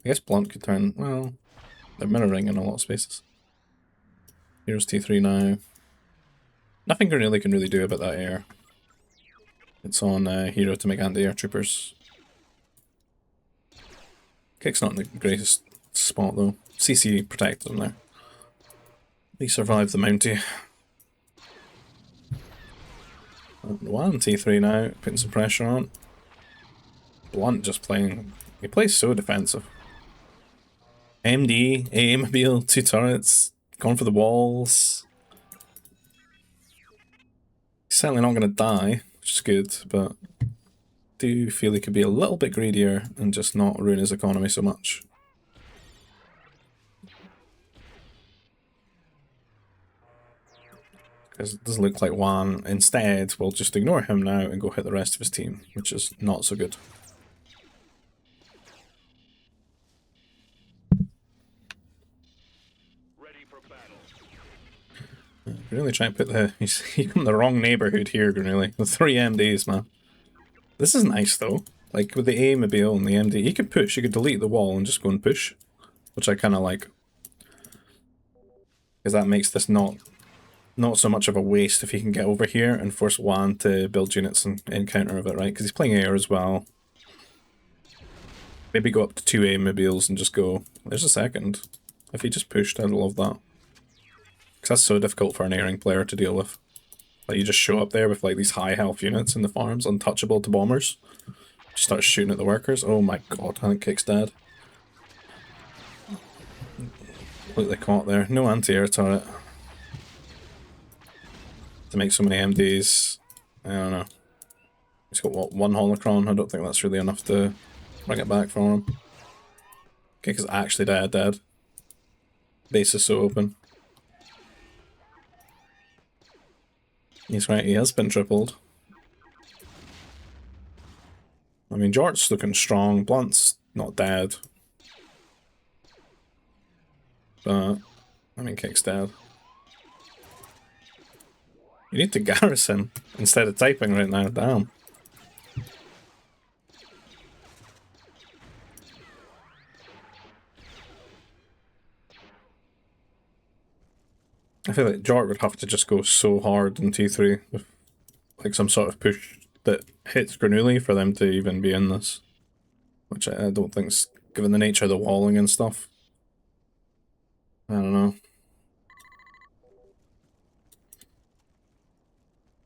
I guess Blunt could turn, well, they're mirroring in a lot of spaces. Here's T3 now. Nothing Granuli can really do about that air. It's on Hero to make anti-air troopers. Kick's not in the greatest spot though. CC protected him there. He survived the Mountie. One T3 now, putting some pressure on. Blunt just playing. He plays so defensive. MD, A-mobile, 2 turrets, going for the walls. He's certainly not going to die, which is good, but I do feel he could be a little bit greedier and just not ruin his economy so much. Because it doesn't look like Juan. Instead, we'll just ignore him now and go hit the rest of his team, which is not so good. Really trying to put the... He's in the wrong neighborhood here, really. The 3 MDs, man. This is nice, though. Like, with the A-mobile and the MD, he could push. He could delete the wall and just go and push. Which I kind of like. Because that makes this not so much of a waste if he can get over here and force Juan to build units and counter of it, right? Because he's playing air as well. Maybe go up to 2 A-mobiles and just go... There's a second. If he just pushed, I'd love that. Because that's so difficult for an airing player to deal with. Like, you just show up there with like these high health units in the farms, untouchable to bombers. Just start shooting at the workers. Oh my god, I think Kick's dead. Completely caught there. No anti-air turret. To make so many MDs. I don't know. He's got what, 1 holocron? I don't think that's really enough to bring it back for him. Kick is actually dead. Base is so open. He's right, he has been tripled. I mean, Jort's looking strong, Blunt's not dead. But, I mean, Kick's dead. You need to garrison instead of typing right now, damn. I feel like Jort would have to just go so hard in T3 with like some sort of push that hits Granuli for them to even be in this. Which I don't think's, given the nature of the walling and stuff. I don't know.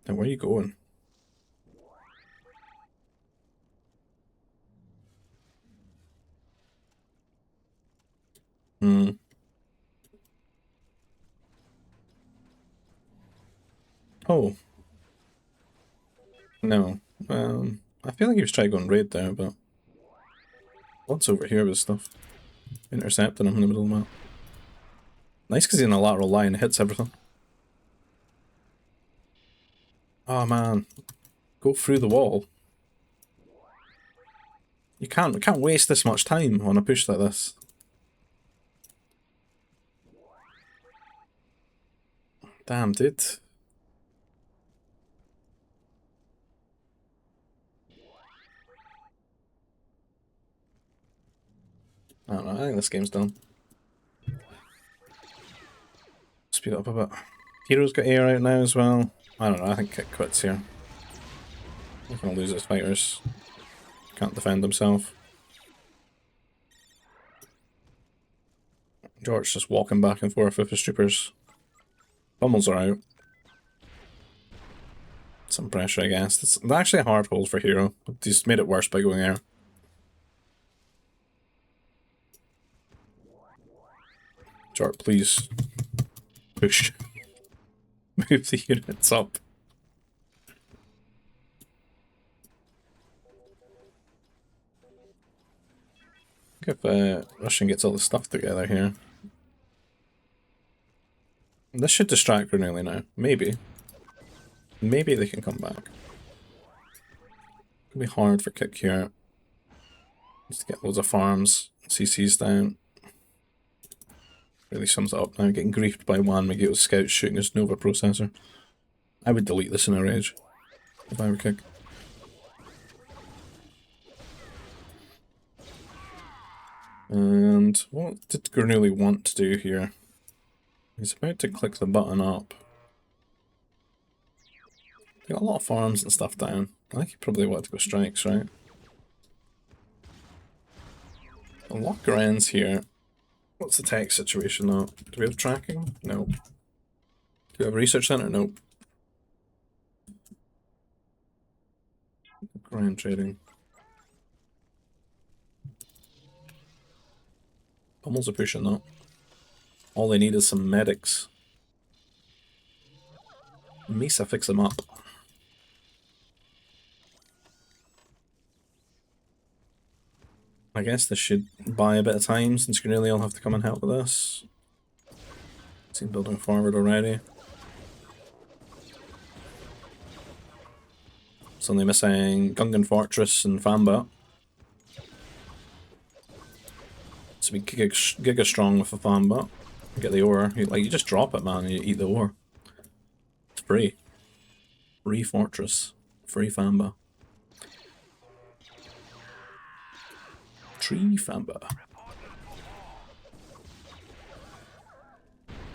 And where are you going? Oh. No. I feel like he was trying to go and raid there, but... What's over here with stuff? Intercepting him in the middle of the map. Nice because he's in a lateral line, hits everything. Oh man. Go through the wall. We can't waste this much time on a push like this. Damn, dude. I don't know, I think this game's done. Speed it up a bit. Hero's got air out now as well. I don't know, I think Kick quits here. He's gonna lose his fighters. Can't defend himself. George just walking back and forth with his troopers. Bummels are out. Some pressure, I guess. It's actually a hard hold for Hero. He's made it worse by going air. George, please. Push. Move the units up. I think if Russian gets all the stuff together here. This should distract Granelli now. Maybe. Maybe they can come back. It'll be hard for Kick here. Needs to get loads of farms. CC's down. Really sums it up now. Getting griefed by Juan Miguel's scouts shooting his Nova processor. I would delete this in a rage if I were Kick. And what did Granulli want to do here? He's about to click the button up. They got a lot of farms and stuff down. I think he probably wanted to go strikes, right? A lot of grands here. What's the tech situation though? Do we have tracking? No. Do we have a research center? Nope. Grand trading. Pummels are pushing though. All they need is some medics. Mesa fix them up. I guess this should buy a bit of time since Grenelli will have to come and help with this. See him building forward already. It's only missing Gungan Fortress and Famba. So we giga strong with the Famba. Get the ore. You just drop it, man, and you eat the ore. It's free. Free Fortress. Free Famba. Tree Famba.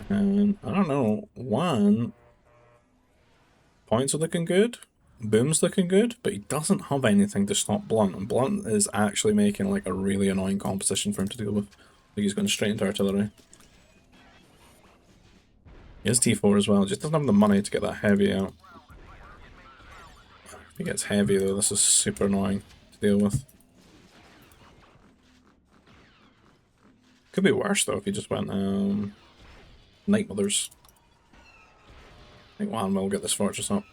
And I don't know, one points are looking good, Boom's looking good, but he doesn't have anything to stop Blunt, and Blunt is actually making like a really annoying composition for him to deal with. Like he's going straight into artillery. He has T4 as well, just doesn't have the money to get that heavy out. If he gets heavy though, this is super annoying to deal with. Could be worse though if he just went Night Mothers. I think one will get this fortress up.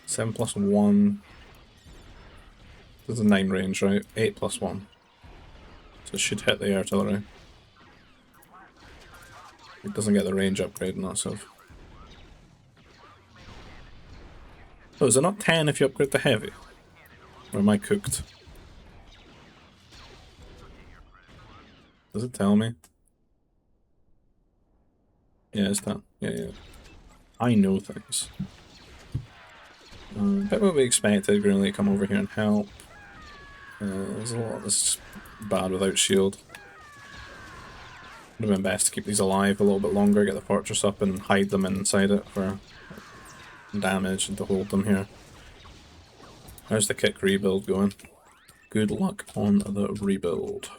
7+1. This is a 9 range, right? 8+1. So it should hit the artillery. It doesn't get the range upgrade in that stuff. Oh, is it not 10 if you upgrade the heavy? Or am I cooked? Does it tell me? Yeah, it's 10. Yeah. I know things. Bit what we expected, really, come over here and help. There's a lot that's bad without shield. Would have been best to keep these alive a little bit longer, get the fortress up and hide them inside it for damage and to hold them here. How's the kick rebuild going? Good luck on the rebuild.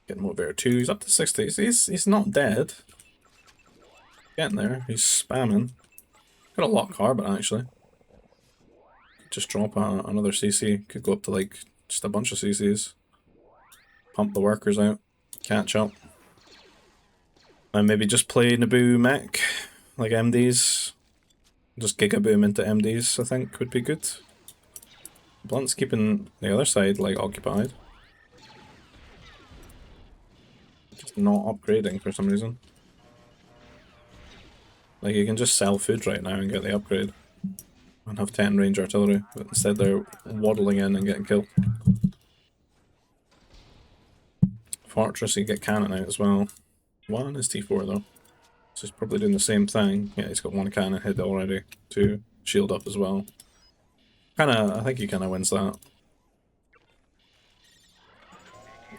Getting over 2, he's up to 60. He's not dead. Getting there, he's spamming. Got a lot of carbon actually. Just drop another CC. Could go up to like just a bunch of CCs. Pump the workers out. Catch up. And maybe just play Naboo mech like MDs. Just Giga Boom into MDs I think would be good. Blunt's keeping the other side like occupied. Just not upgrading for some reason. Like you can just sell food right now and get the upgrade. And have 10 range artillery, but instead they're waddling in and getting killed. Fortress, you get cannon out as well. One is T4 though. So he's probably doing the same thing. Yeah, he's got one cannon hit already. 2 shield up as well. I think he kinda wins that.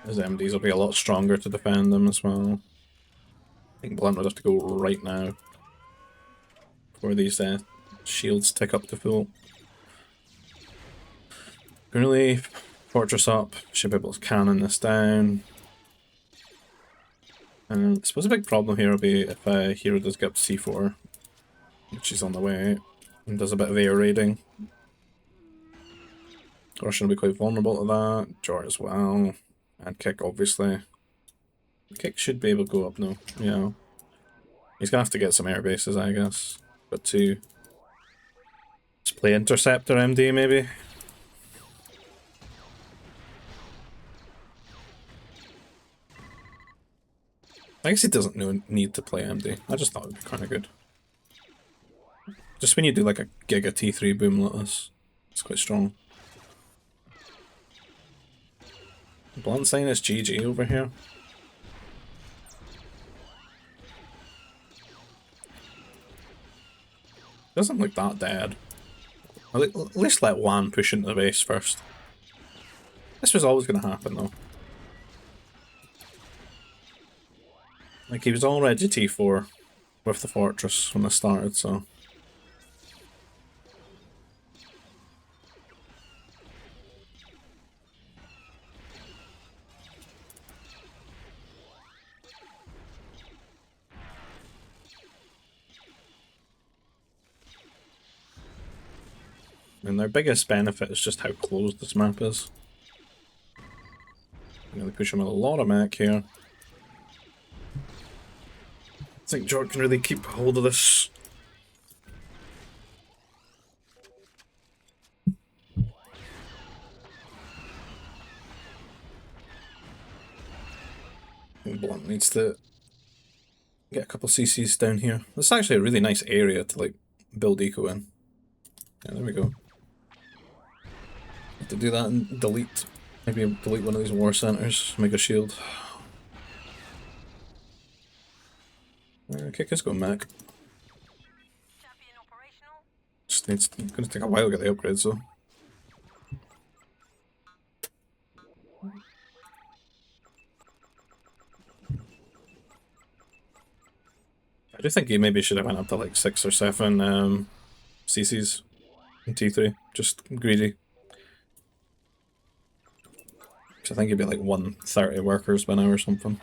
His MDs will be a lot stronger to defend them as well. I think Blunt would have to go right now. Before these shields tick up to full. Really, fortress up, should be able to cannon this down. And I suppose a big problem here will be if Hero does get up to C4, which is on the way, and does a bit of air raiding. Russian will be quite vulnerable to that, Jar as well, and Kick obviously. Kick should be able to go up now, yeah. He's gonna have to get some air bases, I guess. But to just play Interceptor MD maybe. I guess he doesn't need to play MD. I just thought it would be kind of good. Just when you do like a Giga T3 boom like this, it's quite strong. Blunt saying it's GG over here. Doesn't look that dead. At least let Wan push into the base first. This was always going to happen though. Like he was already T4. with the fortress when I started, so... And their biggest benefit is just how closed this map is. I'm going to push him with a lot of mech here. I think Jort can really keep hold of this. Blunt needs to get a couple CCs down here. This is actually a really nice area to like build eco in. Yeah, there we go. Have to do that and delete. Maybe delete one of these war centers, make a shield. Okay, let's go mech. Just needs gonna take a while to get the upgrades though. I do think he maybe should have went up to like 6 or 7 CCs in T3. Just greedy. I think he'd be like 130 workers by now or something.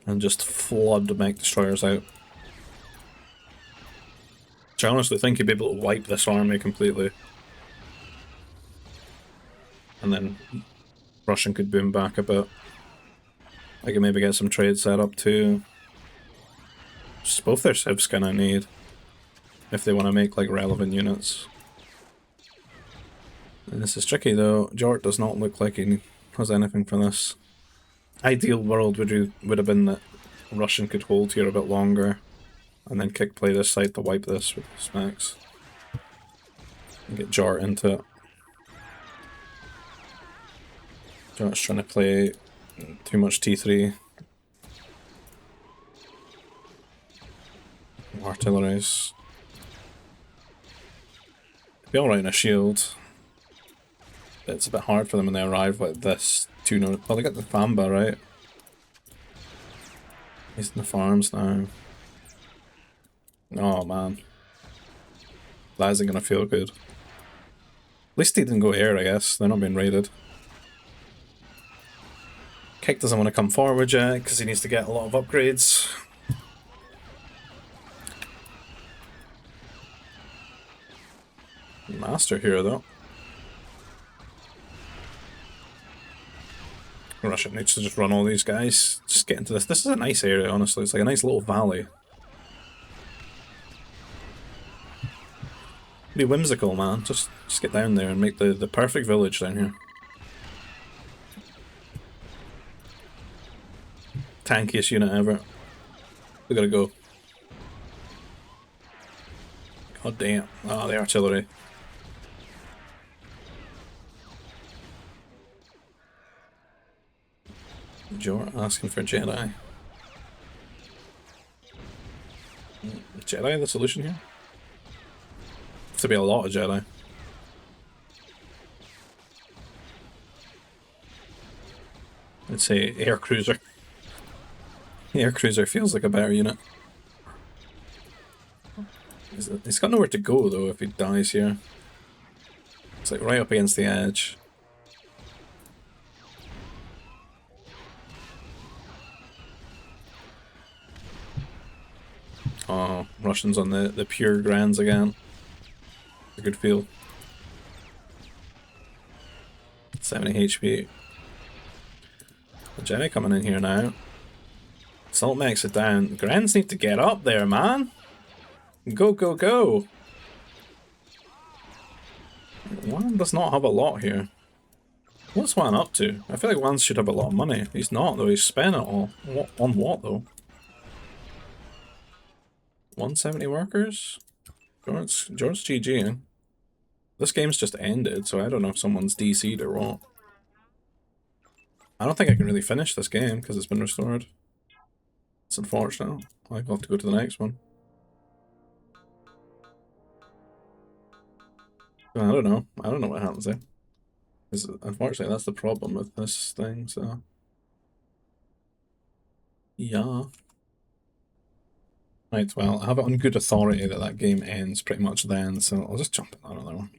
And just flood the mech destroyers out. Which I honestly think he'd be able to wipe this army completely. And then Russian could boom back a bit. I could maybe get some trade set up too. Just both their civs kinda need. If they want to make like relevant units. And this is tricky though. Jort does not look like he has anything for this. Ideal world would have been that Russian could hold here a bit longer and then kick play this side to wipe this with smacks. And get Jort into it. Jort's trying to play too much T3. Artilleries. Be alright in a shield. But it's a bit hard for them when they arrive like this. Well, they got the Famba, right? He's in the farms now. Oh man. That isn't gonna feel good. At least he didn't go air, I guess. They're not being raided. Kick doesn't want to come forward yet because he needs to get a lot of upgrades. Master here though. Russia needs to just run all these guys. Just get into this. This is a nice area, honestly. It's like a nice little valley. Be whimsical, man. Just get down there and make the perfect village down here. Tankiest unit ever. We gotta go. God damn. Ah, the artillery. Jort asking for Jedi. Jedi the solution here? Have to be a lot of Jedi. I'd say air cruiser. Air cruiser feels like a better unit. He's got nowhere to go though if he dies here. It's like right up against the edge. Oh, Russians on the pure grands again. A good feel. 70 HP. The Jedi coming in here now. Salt makes it down. Grands need to get up there, man. Go, go, go. Wan does not have a lot here. What's Wan up to? I feel like Wan should have a lot of money. He's not though, he's spent it all. On what though? 170 workers? George GG. This game's just ended, so I don't know if someone's DC'd or what. I don't think I can really finish this game because it's been restored. It's unfortunate. I'll have to go to the next one. I don't know. I don't know what happens there. Unfortunately, that's the problem with this thing, so... Yeah. Right, well, I have it on good authority that that game ends pretty much then, so I'll just jump in another one.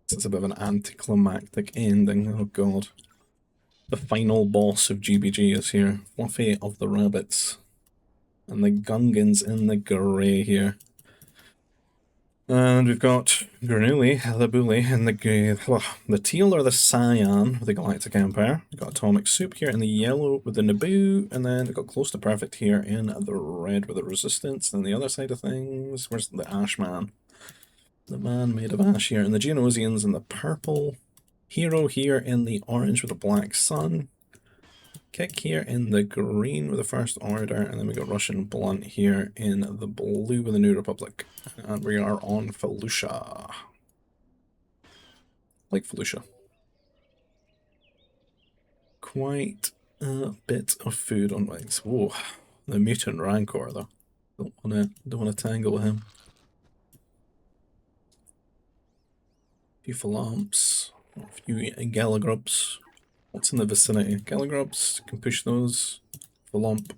This is a bit of an anticlimactic ending, oh god. The final boss of GBG is here. Fluffy of the Rabbits. And the Gungans in the grey here. And we've got Granuli, the Bully, and the Teal or the Cyan with the Galactic Empire. We've got Atomic Soup here in the yellow with the Naboo, and then we've got Close to Perfect here in the red with the Resistance. And the other side of things, where's the Ash Man? The man made of ash here, and the Geonosians in the purple. Hero here in the orange with the black sun. Kick here in the green with the First Order, and then we got Russian Blunt here in the blue with the New Republic. And we are on Felucia. Like Felucia. Quite a bit of food on wings. Whoa, the mutant Rancor though. Don't wanna tangle with him. A few Phalamps, a few Galagrubs. What's in the vicinity? Galagrubs, can push those. Phalamp.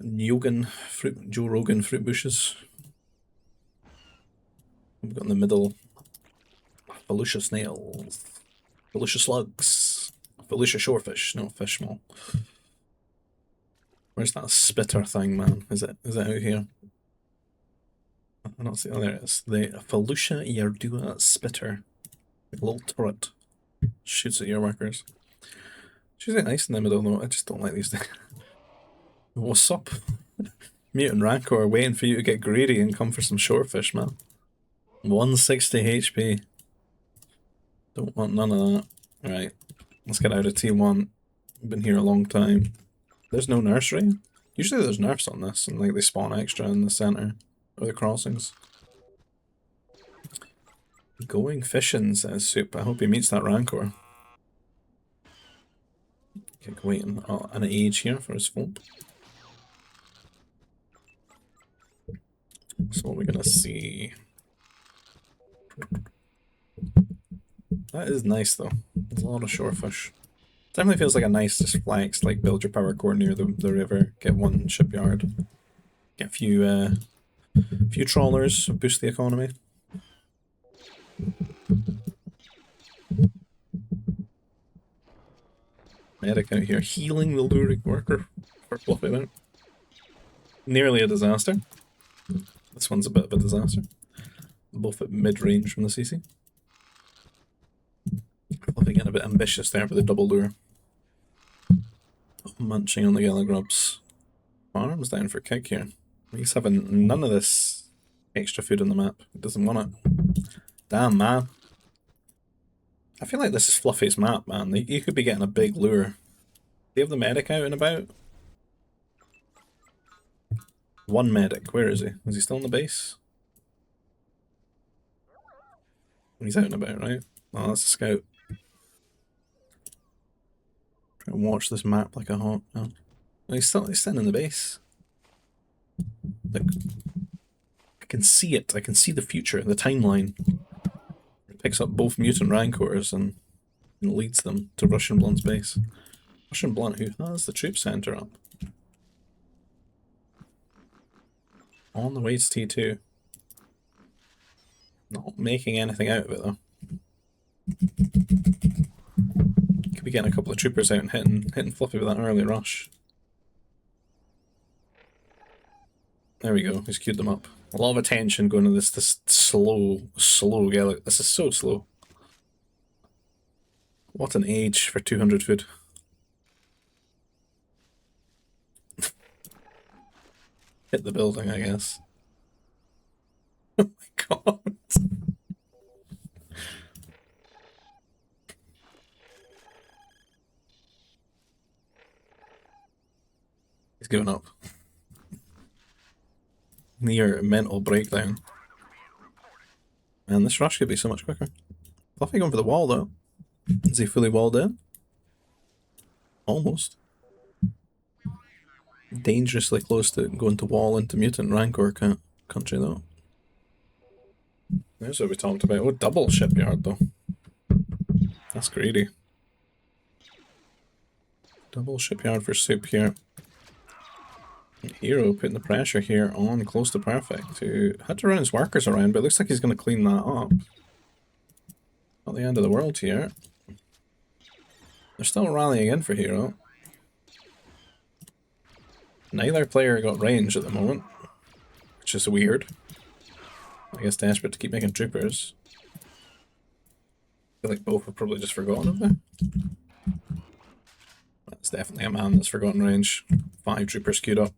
Joe Rogan fruit bushes. We've got in the middle Felucia snails, Felucia slugs, Felucia shorefish, no fish small. Where's that spitter thing, man? Is it out here? I don't see. Oh, there it is. The Felucia Yardua spitter. A little turret. Shoots at your workers. She's nice in the middle though. I just don't like these things. What's up? Mutant Rancor waiting for you to get greedy and come for some shorefish, man. 160 HP. Don't want none of that. Right, let's get out of T1. Been here a long time. There's no nursery. Usually there's nerfs on this, and like they spawn extra in the center or the crossings. Going fishing, says Soup. I hope he meets that Rancor. Okay, waiting an age here for his fault. So what are we gonna see? That is nice though. There's a lot of shorefish. Definitely feels like a nice just flex, like build your power core near the river, get one shipyard, get a few trawlers, boost the economy. Medic out here healing the luring worker for fluffing out. Nearly a disaster. This one's a bit of a disaster. Both at mid-range from the CC. Fluffy getting a bit ambitious there with the double lure. Munching on the Galagrubs. Farm's down for kick here. He's having none of this extra food on the map. He doesn't want it. Damn, man. I feel like this is Fluffy's map, man. You could be getting a big lure. Do you have the medic out and about? One medic. Where is he? Is he still on the base? He's out and about, right? Oh, that's a scout. Try and watch this map like a hawk. Oh. He's standing in the base. Look. I can see it. I can see the future, the timeline. It picks up both mutant rancors and leads them to Russian Blunt's base. Russian Blunt, who has the troop center up. On the way to T2. Not making anything out of it though. Could be getting a couple of troopers out and hitting Fluffy with that early rush. There we go, he's queued them up. A lot of attention going to this slow Gallic. This is so slow. What an age for 200 food. Hit the building, I guess. Oh my god. He's giving up. Near mental breakdown. Man, this rush could be so much quicker. Fluffy going for the wall though. Is he fully walled in? Almost. Dangerously close to going to wall into mutant rancor country though. There's what we talked about. Oh, double shipyard though. That's greedy. Double shipyard for Soup here. Hero putting the pressure here on close to perfect, who had to run his workers around, but it looks like he's going to clean that up. Not the end of the world here. They're still rallying in for Hero. Neither player got range at the moment, which is weird. I guess desperate to keep making troopers. I feel like both have probably just forgotten of them. That's definitely a man that's forgotten range. 5 troopers queued up.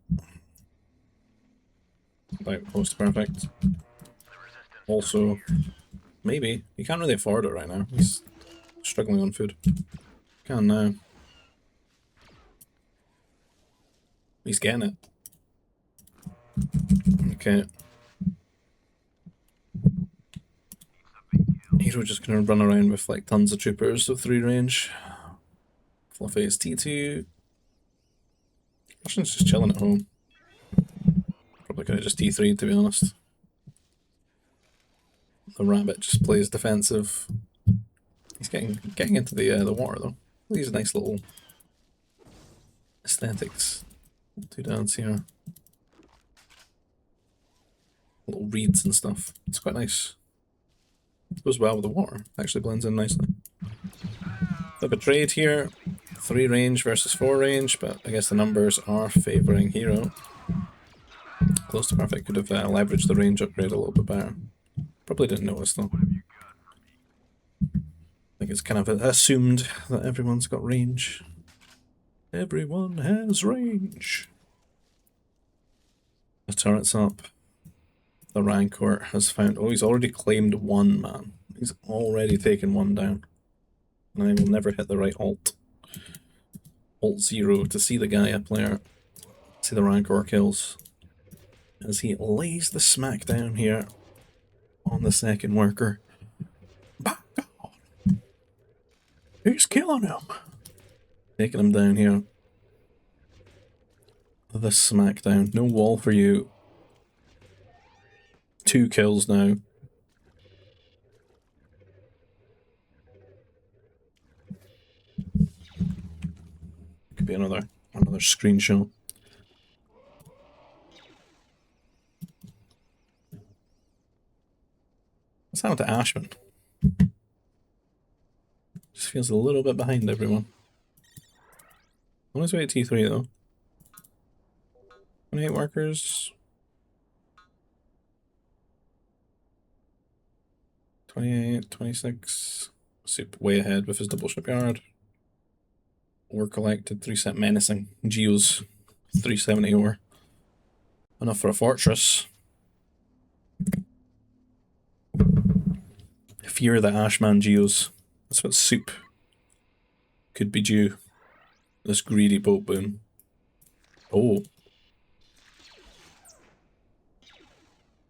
About close to perfect. Also, maybe. He can't really afford it right now. He's struggling on food. Can now. He's getting it. Okay. Hero just gonna run around with like tons of troopers with 3 range. Fluffy is T2. Russian's just chilling at home. Probably could have just T3 to be honest. The rabbit just plays defensive. He's getting into the water though. These nice little aesthetics. 2 downs here. Little reeds and stuff. It's quite nice. It goes well with the water. Actually blends in nicely. Bit of a trade here. 3 range versus 4 range, but I guess the numbers are favouring Hero. Close to perfect could have leveraged the range upgrade a little bit better. Probably didn't notice though. I think it's kind of assumed that everyone's got range. Everyone has range. The turret's up. The Rancor has found... Oh, he's already claimed 1 man. He's already taken 1 down. And I will never hit the right alt. Alt 0 to see the Gaia player. See the Rancor kills. As he lays the smack down here on the second worker. Back on! He's killing him! Taking him down here. The smackdown. No wall for you. 2 kills now. Could be another screenshot. What's happened to Ashman? Just feels a little bit behind everyone. On his way to T3 though. 28 workers. 28, 26. Soup way ahead with his double shipyard. Ore collected, 3 set menacing. Geo's 370 ore. Enough for a fortress. Fear the Ashman Geos. That's what Soup could be due. This greedy boat boom. Oh.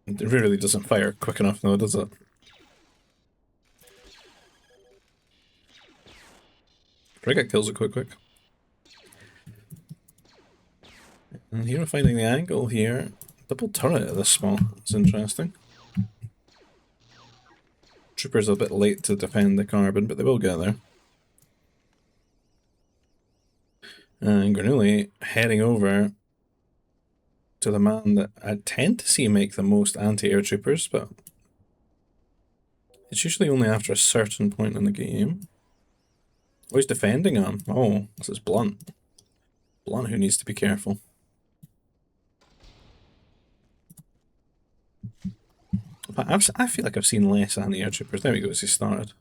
It really doesn't fire quick enough though, does it? Frigate kills it quick. And Hero finding the angle here. Double turret at this spot. It's interesting. Trooper's a bit late to defend the carbon, but they will get there. And Granuli heading over to the man that I tend to see make the most anti-air troopers, but it's usually only after a certain point in the game. Oh, he's defending on. Oh, this is Blunt. Blunt who needs to be careful. But I feel like I've seen less anti-air troopers. There we go, as he started.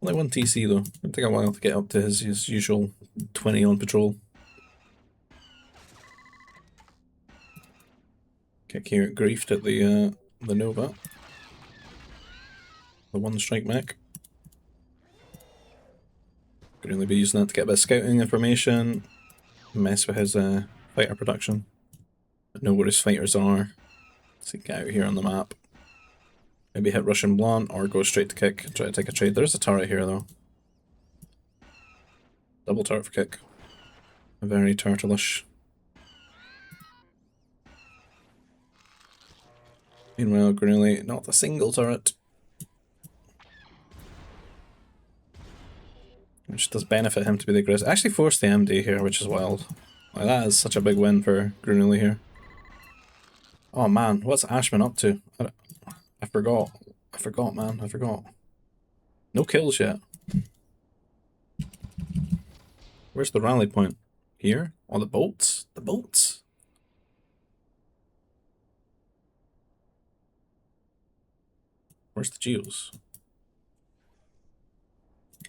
Only 1 TC though. It'll take a while to get up to his usual 20 on patrol. Kick here griefed at the Nova. The 1 strike mech. Could only be using that to get a bit of scouting information. Mess with his fighter production. But know where his fighters are. So get out here on the map. Maybe hit Russian Blunt or go straight to kick. Try to take a trade. There's a turret here though. Double turret for kick. Very turtleish. Meanwhile, Granuli, not a single turret. Which does benefit him to be the aggressive. Actually forced the MD here, which is wild. Like, that is such a big win for Grunuli here. Oh man, what's Ashman up to? I forgot. I forgot, man. I forgot. No kills yet. Where's the rally point? Here? On the boats? The boats? Where's the geos?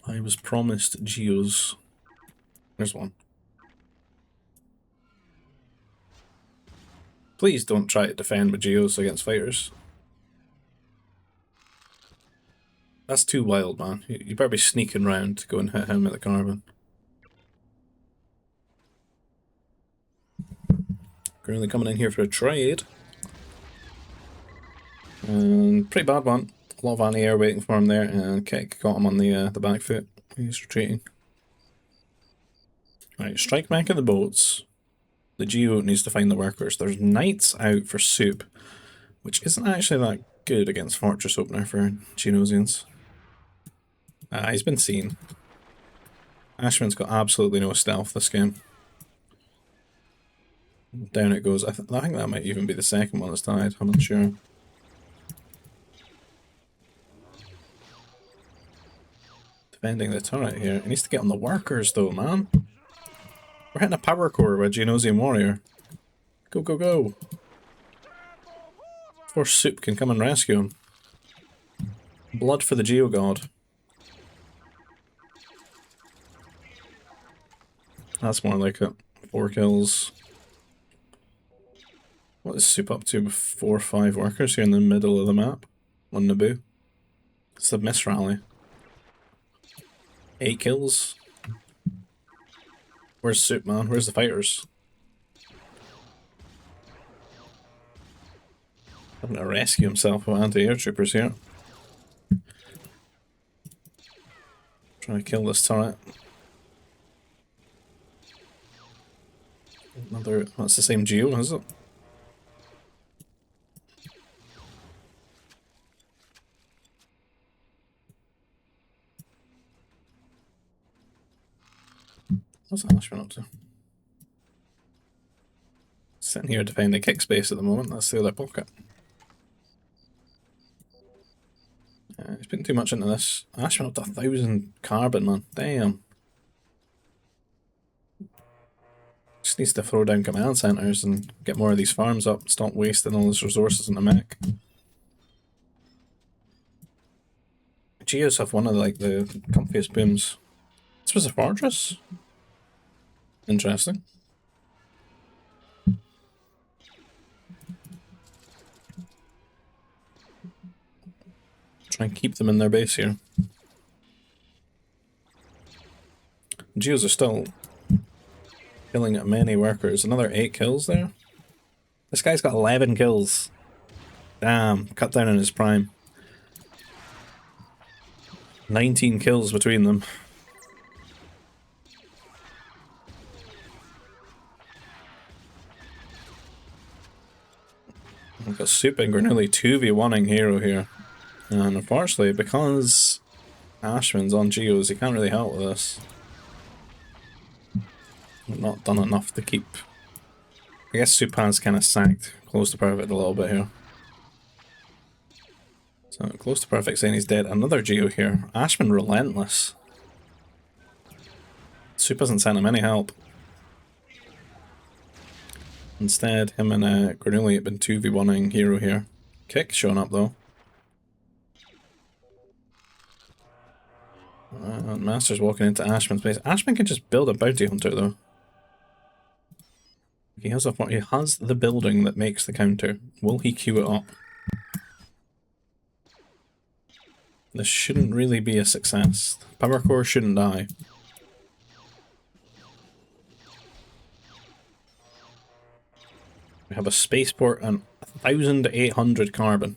I was promised geos. There's one. Please don't try to defend with geos against fighters. That's too wild, man. You better be sneaking round to go and hit him with the carbon. Currently coming in here for a trade. And pretty bad one. A lot of anti-air waiting for him there, and Kick got him on the back foot. He's retreating. Right, strike back at the boats. The Geo needs to find the workers. There's Knights out for Soup, which isn't actually that good against Fortress Opener for Genosians. He's been seen. Ashman's got absolutely no stealth this game. Down it goes. I think that might even be the second one that's died. I'm not sure. Defending the turret here. He needs to get on the workers though, man. We're hitting a power core with Genosian Warrior. Go, go, go. Before Soup can come and rescue him. Blood for the Geo God. That's more like it. 4 kills. What is Soup up to with 4 or 5 workers here in the middle of the map? On Naboo. It's the miss rally. 8 kills. Where's Soup, man? Where's the fighters? Having to rescue himself with anti-air troopers here. Trying to kill this turret. Another. That's the same Geo, is it? What's Ashman up to? Sitting here defending kick space at the moment, that's the other pocket. He's putting too much into this. Ashman up to 1,000 carbon, man. Damn. Just needs to throw down command centers and get more of these farms up, stop wasting all his resources in the mech. Geos have one of the comfiest booms. This was a fortress? Interesting. Try and keep them in their base here. Geos are still killing many workers. Another 8 kills there. This guy's got 11 kills. Damn, cut down on his prime. 19 kills between them. We've got Soup and Grunuli 2v1ing Hero here. And unfortunately, because Ashman's on Geos, he can't really help with this. We've not done enough to keep... I guess Soup has kind of sacked Close to Perfect a little bit here. So Close to Perfect saying he's dead. Another Geo here. Ashman relentless. Soup hasn't sent him any help. Instead, him and Grunuli have been 2v1ing Hero here. Kick showing up though. Master's walking into Ashman's base. Ashman can just build a bounty hunter though. He has the building that makes the counter. Will he queue it up? This shouldn't really be a success. Power core shouldn't die. We have a spaceport and 1,800 carbon.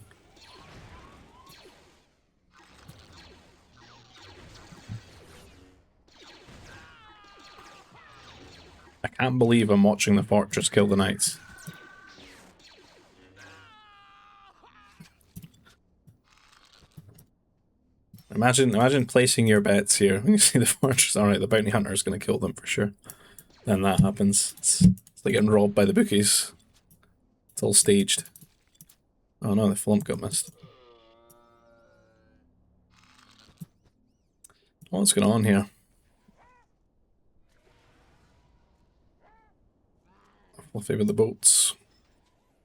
I can't believe I'm watching the fortress kill the knights. Imagine placing your bets here. When you see the fortress, alright, the bounty hunter is going to kill them for sure. Then that happens. It's like getting robbed by the bookies. It's all staged. Oh no, the flump got missed. What's going on here? Fluffy with the boats.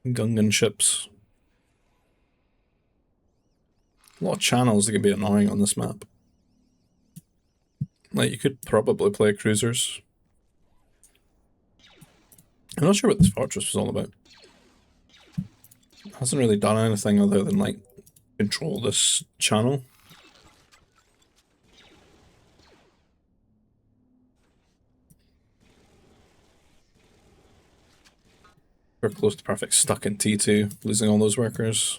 Gungan ships. A lot of channels that can be annoying on this map. Like, you could probably play cruisers. I'm not sure what this fortress was all about. It hasn't really done anything other than, like, control this channel. We're close to perfect, stuck in T2, losing all those workers.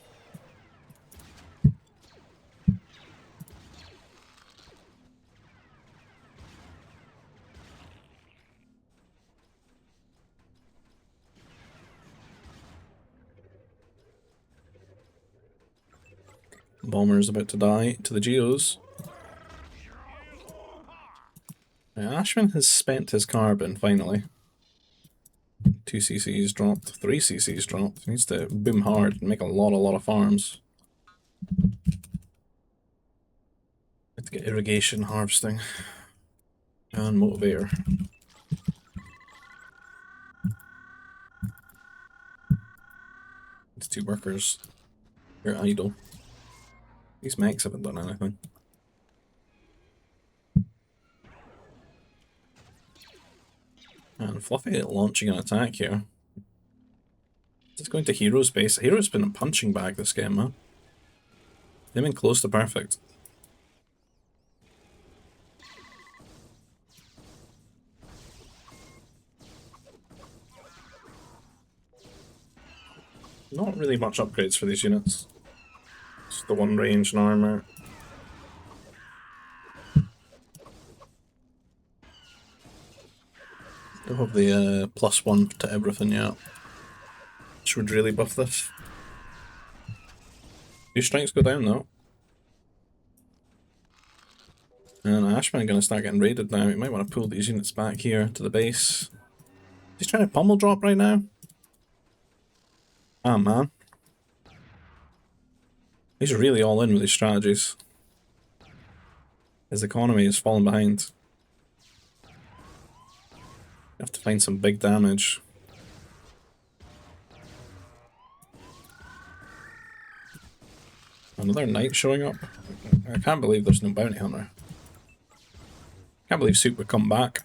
Bomber's about to die to the Geos. Now, Ashman has spent his carbon, finally. 2 CCs dropped, 3 CCs dropped. He needs to boom hard and make a lot of farms. Have to get irrigation, harvesting, and motivator. It's 2 workers. They're idle. These mechs haven't done anything. And Fluffy launching an attack here. It's going to Hero's base. Hero's been a punching bag this game, man. They've been close to perfect. Not really much upgrades for these units. Just the 1 range and armor. Don't have the +1 to everything yet. Which would really buff this. 2 strikes go down though. And Ashman going to start getting raided now. He might want to pull these units back here to the base. He's trying to pummel drop right now. Ah, man. He's really all in with his strategies. His economy is falling behind. You have to find some big damage. Another knight showing up? I can't believe there's no bounty hunter. Can't believe Soup would come back.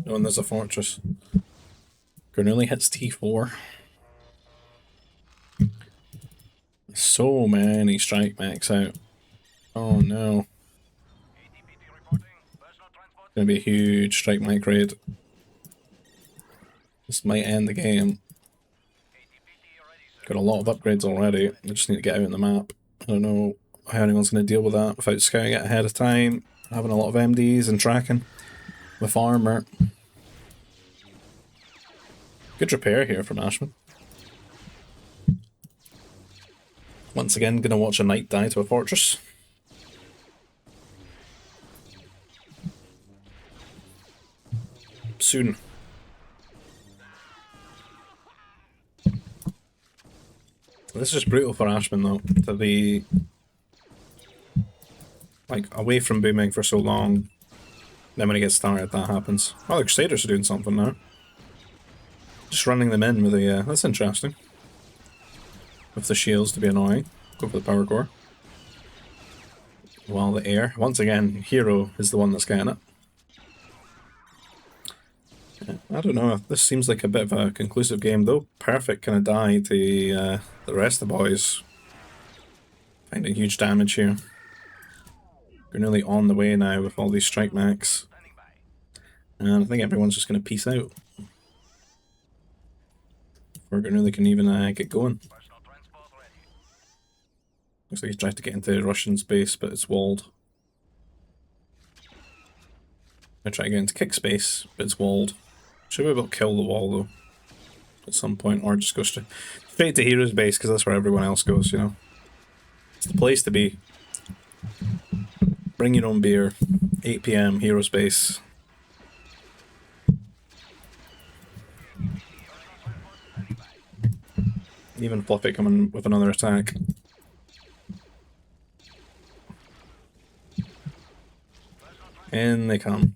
Knowing there's a fortress. Granuli hits T4. So many strike mechs out. Oh no. Gonna be a huge strike mech raid. This might end the game. Got a lot of upgrades already. I just need to get out on the map. I don't know how anyone's going to deal with that without scouting it ahead of time. Having a lot of MDs and tracking with armor. Good repair here from Ashman. Once again, gonna watch a knight die to a fortress. Soon. This is just brutal for Ashman though, to be like away from booming for so long. Then when he gets started, that happens. Oh, the Crusaders are doing something now. Just running them in with a, that's interesting. With the shields to be annoying. Go for the power core. While the air, once again, Hero is the one that's getting it. I don't know, this seems like a bit of a conclusive game though. Perfect kind of die to the rest of the boys. Finding huge damage here. We're nearly on the way now with all these strike mechs. And I think everyone's just going to peace out. Before Granuli can even get going. Looks like he's tried to get into Russian's base, but it's walled. I try to get into kick space, but it's walled. Should be able to kill the wall though. At some point, or just go straight to Hero's base, because that's where everyone else goes, you know. It's the place to be. Bring your own beer. 8 PM, Hero Space. Even Fluffy coming with another attack. In they come.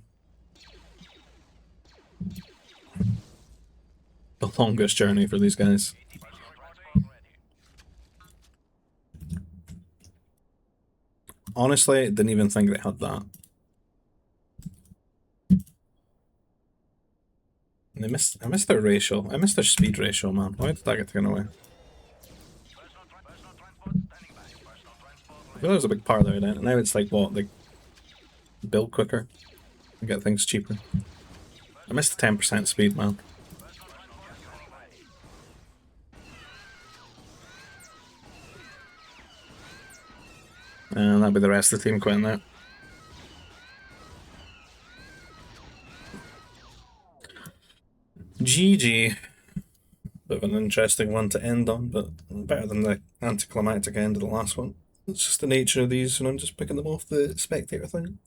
The longest journey for these guys. Honestly, didn't even think they had that. And I missed their ratio. I missed their speed ratio, man. Why did that get taken away? I feel there was a big part of it, and now it's like, what, like, build quicker and get things cheaper. I missed the 10% speed, man. And that'll be the rest of the team quitting there. GG. Bit of an interesting one to end on, but better than the anticlimactic end of the last one. It's just the nature of these, and I'm just picking them off the spectator thing.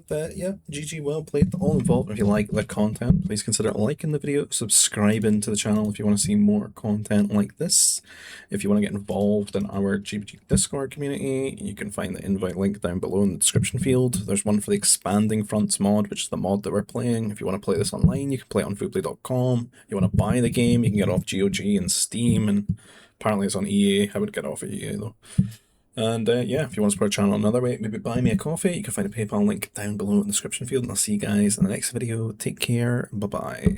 But yeah, GG, well played to all involved. If you like the content, please consider liking the video, subscribing to the channel if you want to see more content like this. If you want to get involved in our GBG Discord community, you can find the invite link down below in the description field. There's one for the Expanding Fronts mod, which is the mod that we're playing. If you want to play this online, you can play it on foodplay.com. If you want to buy the game, you can get it off GOG and Steam, and apparently it's on EA. I would get it off of EA though. And yeah, if you want to support the channel another way, maybe buy me a coffee. You can find a PayPal link down below in the description field. And I'll see you guys in the next video. Take care. Bye-bye.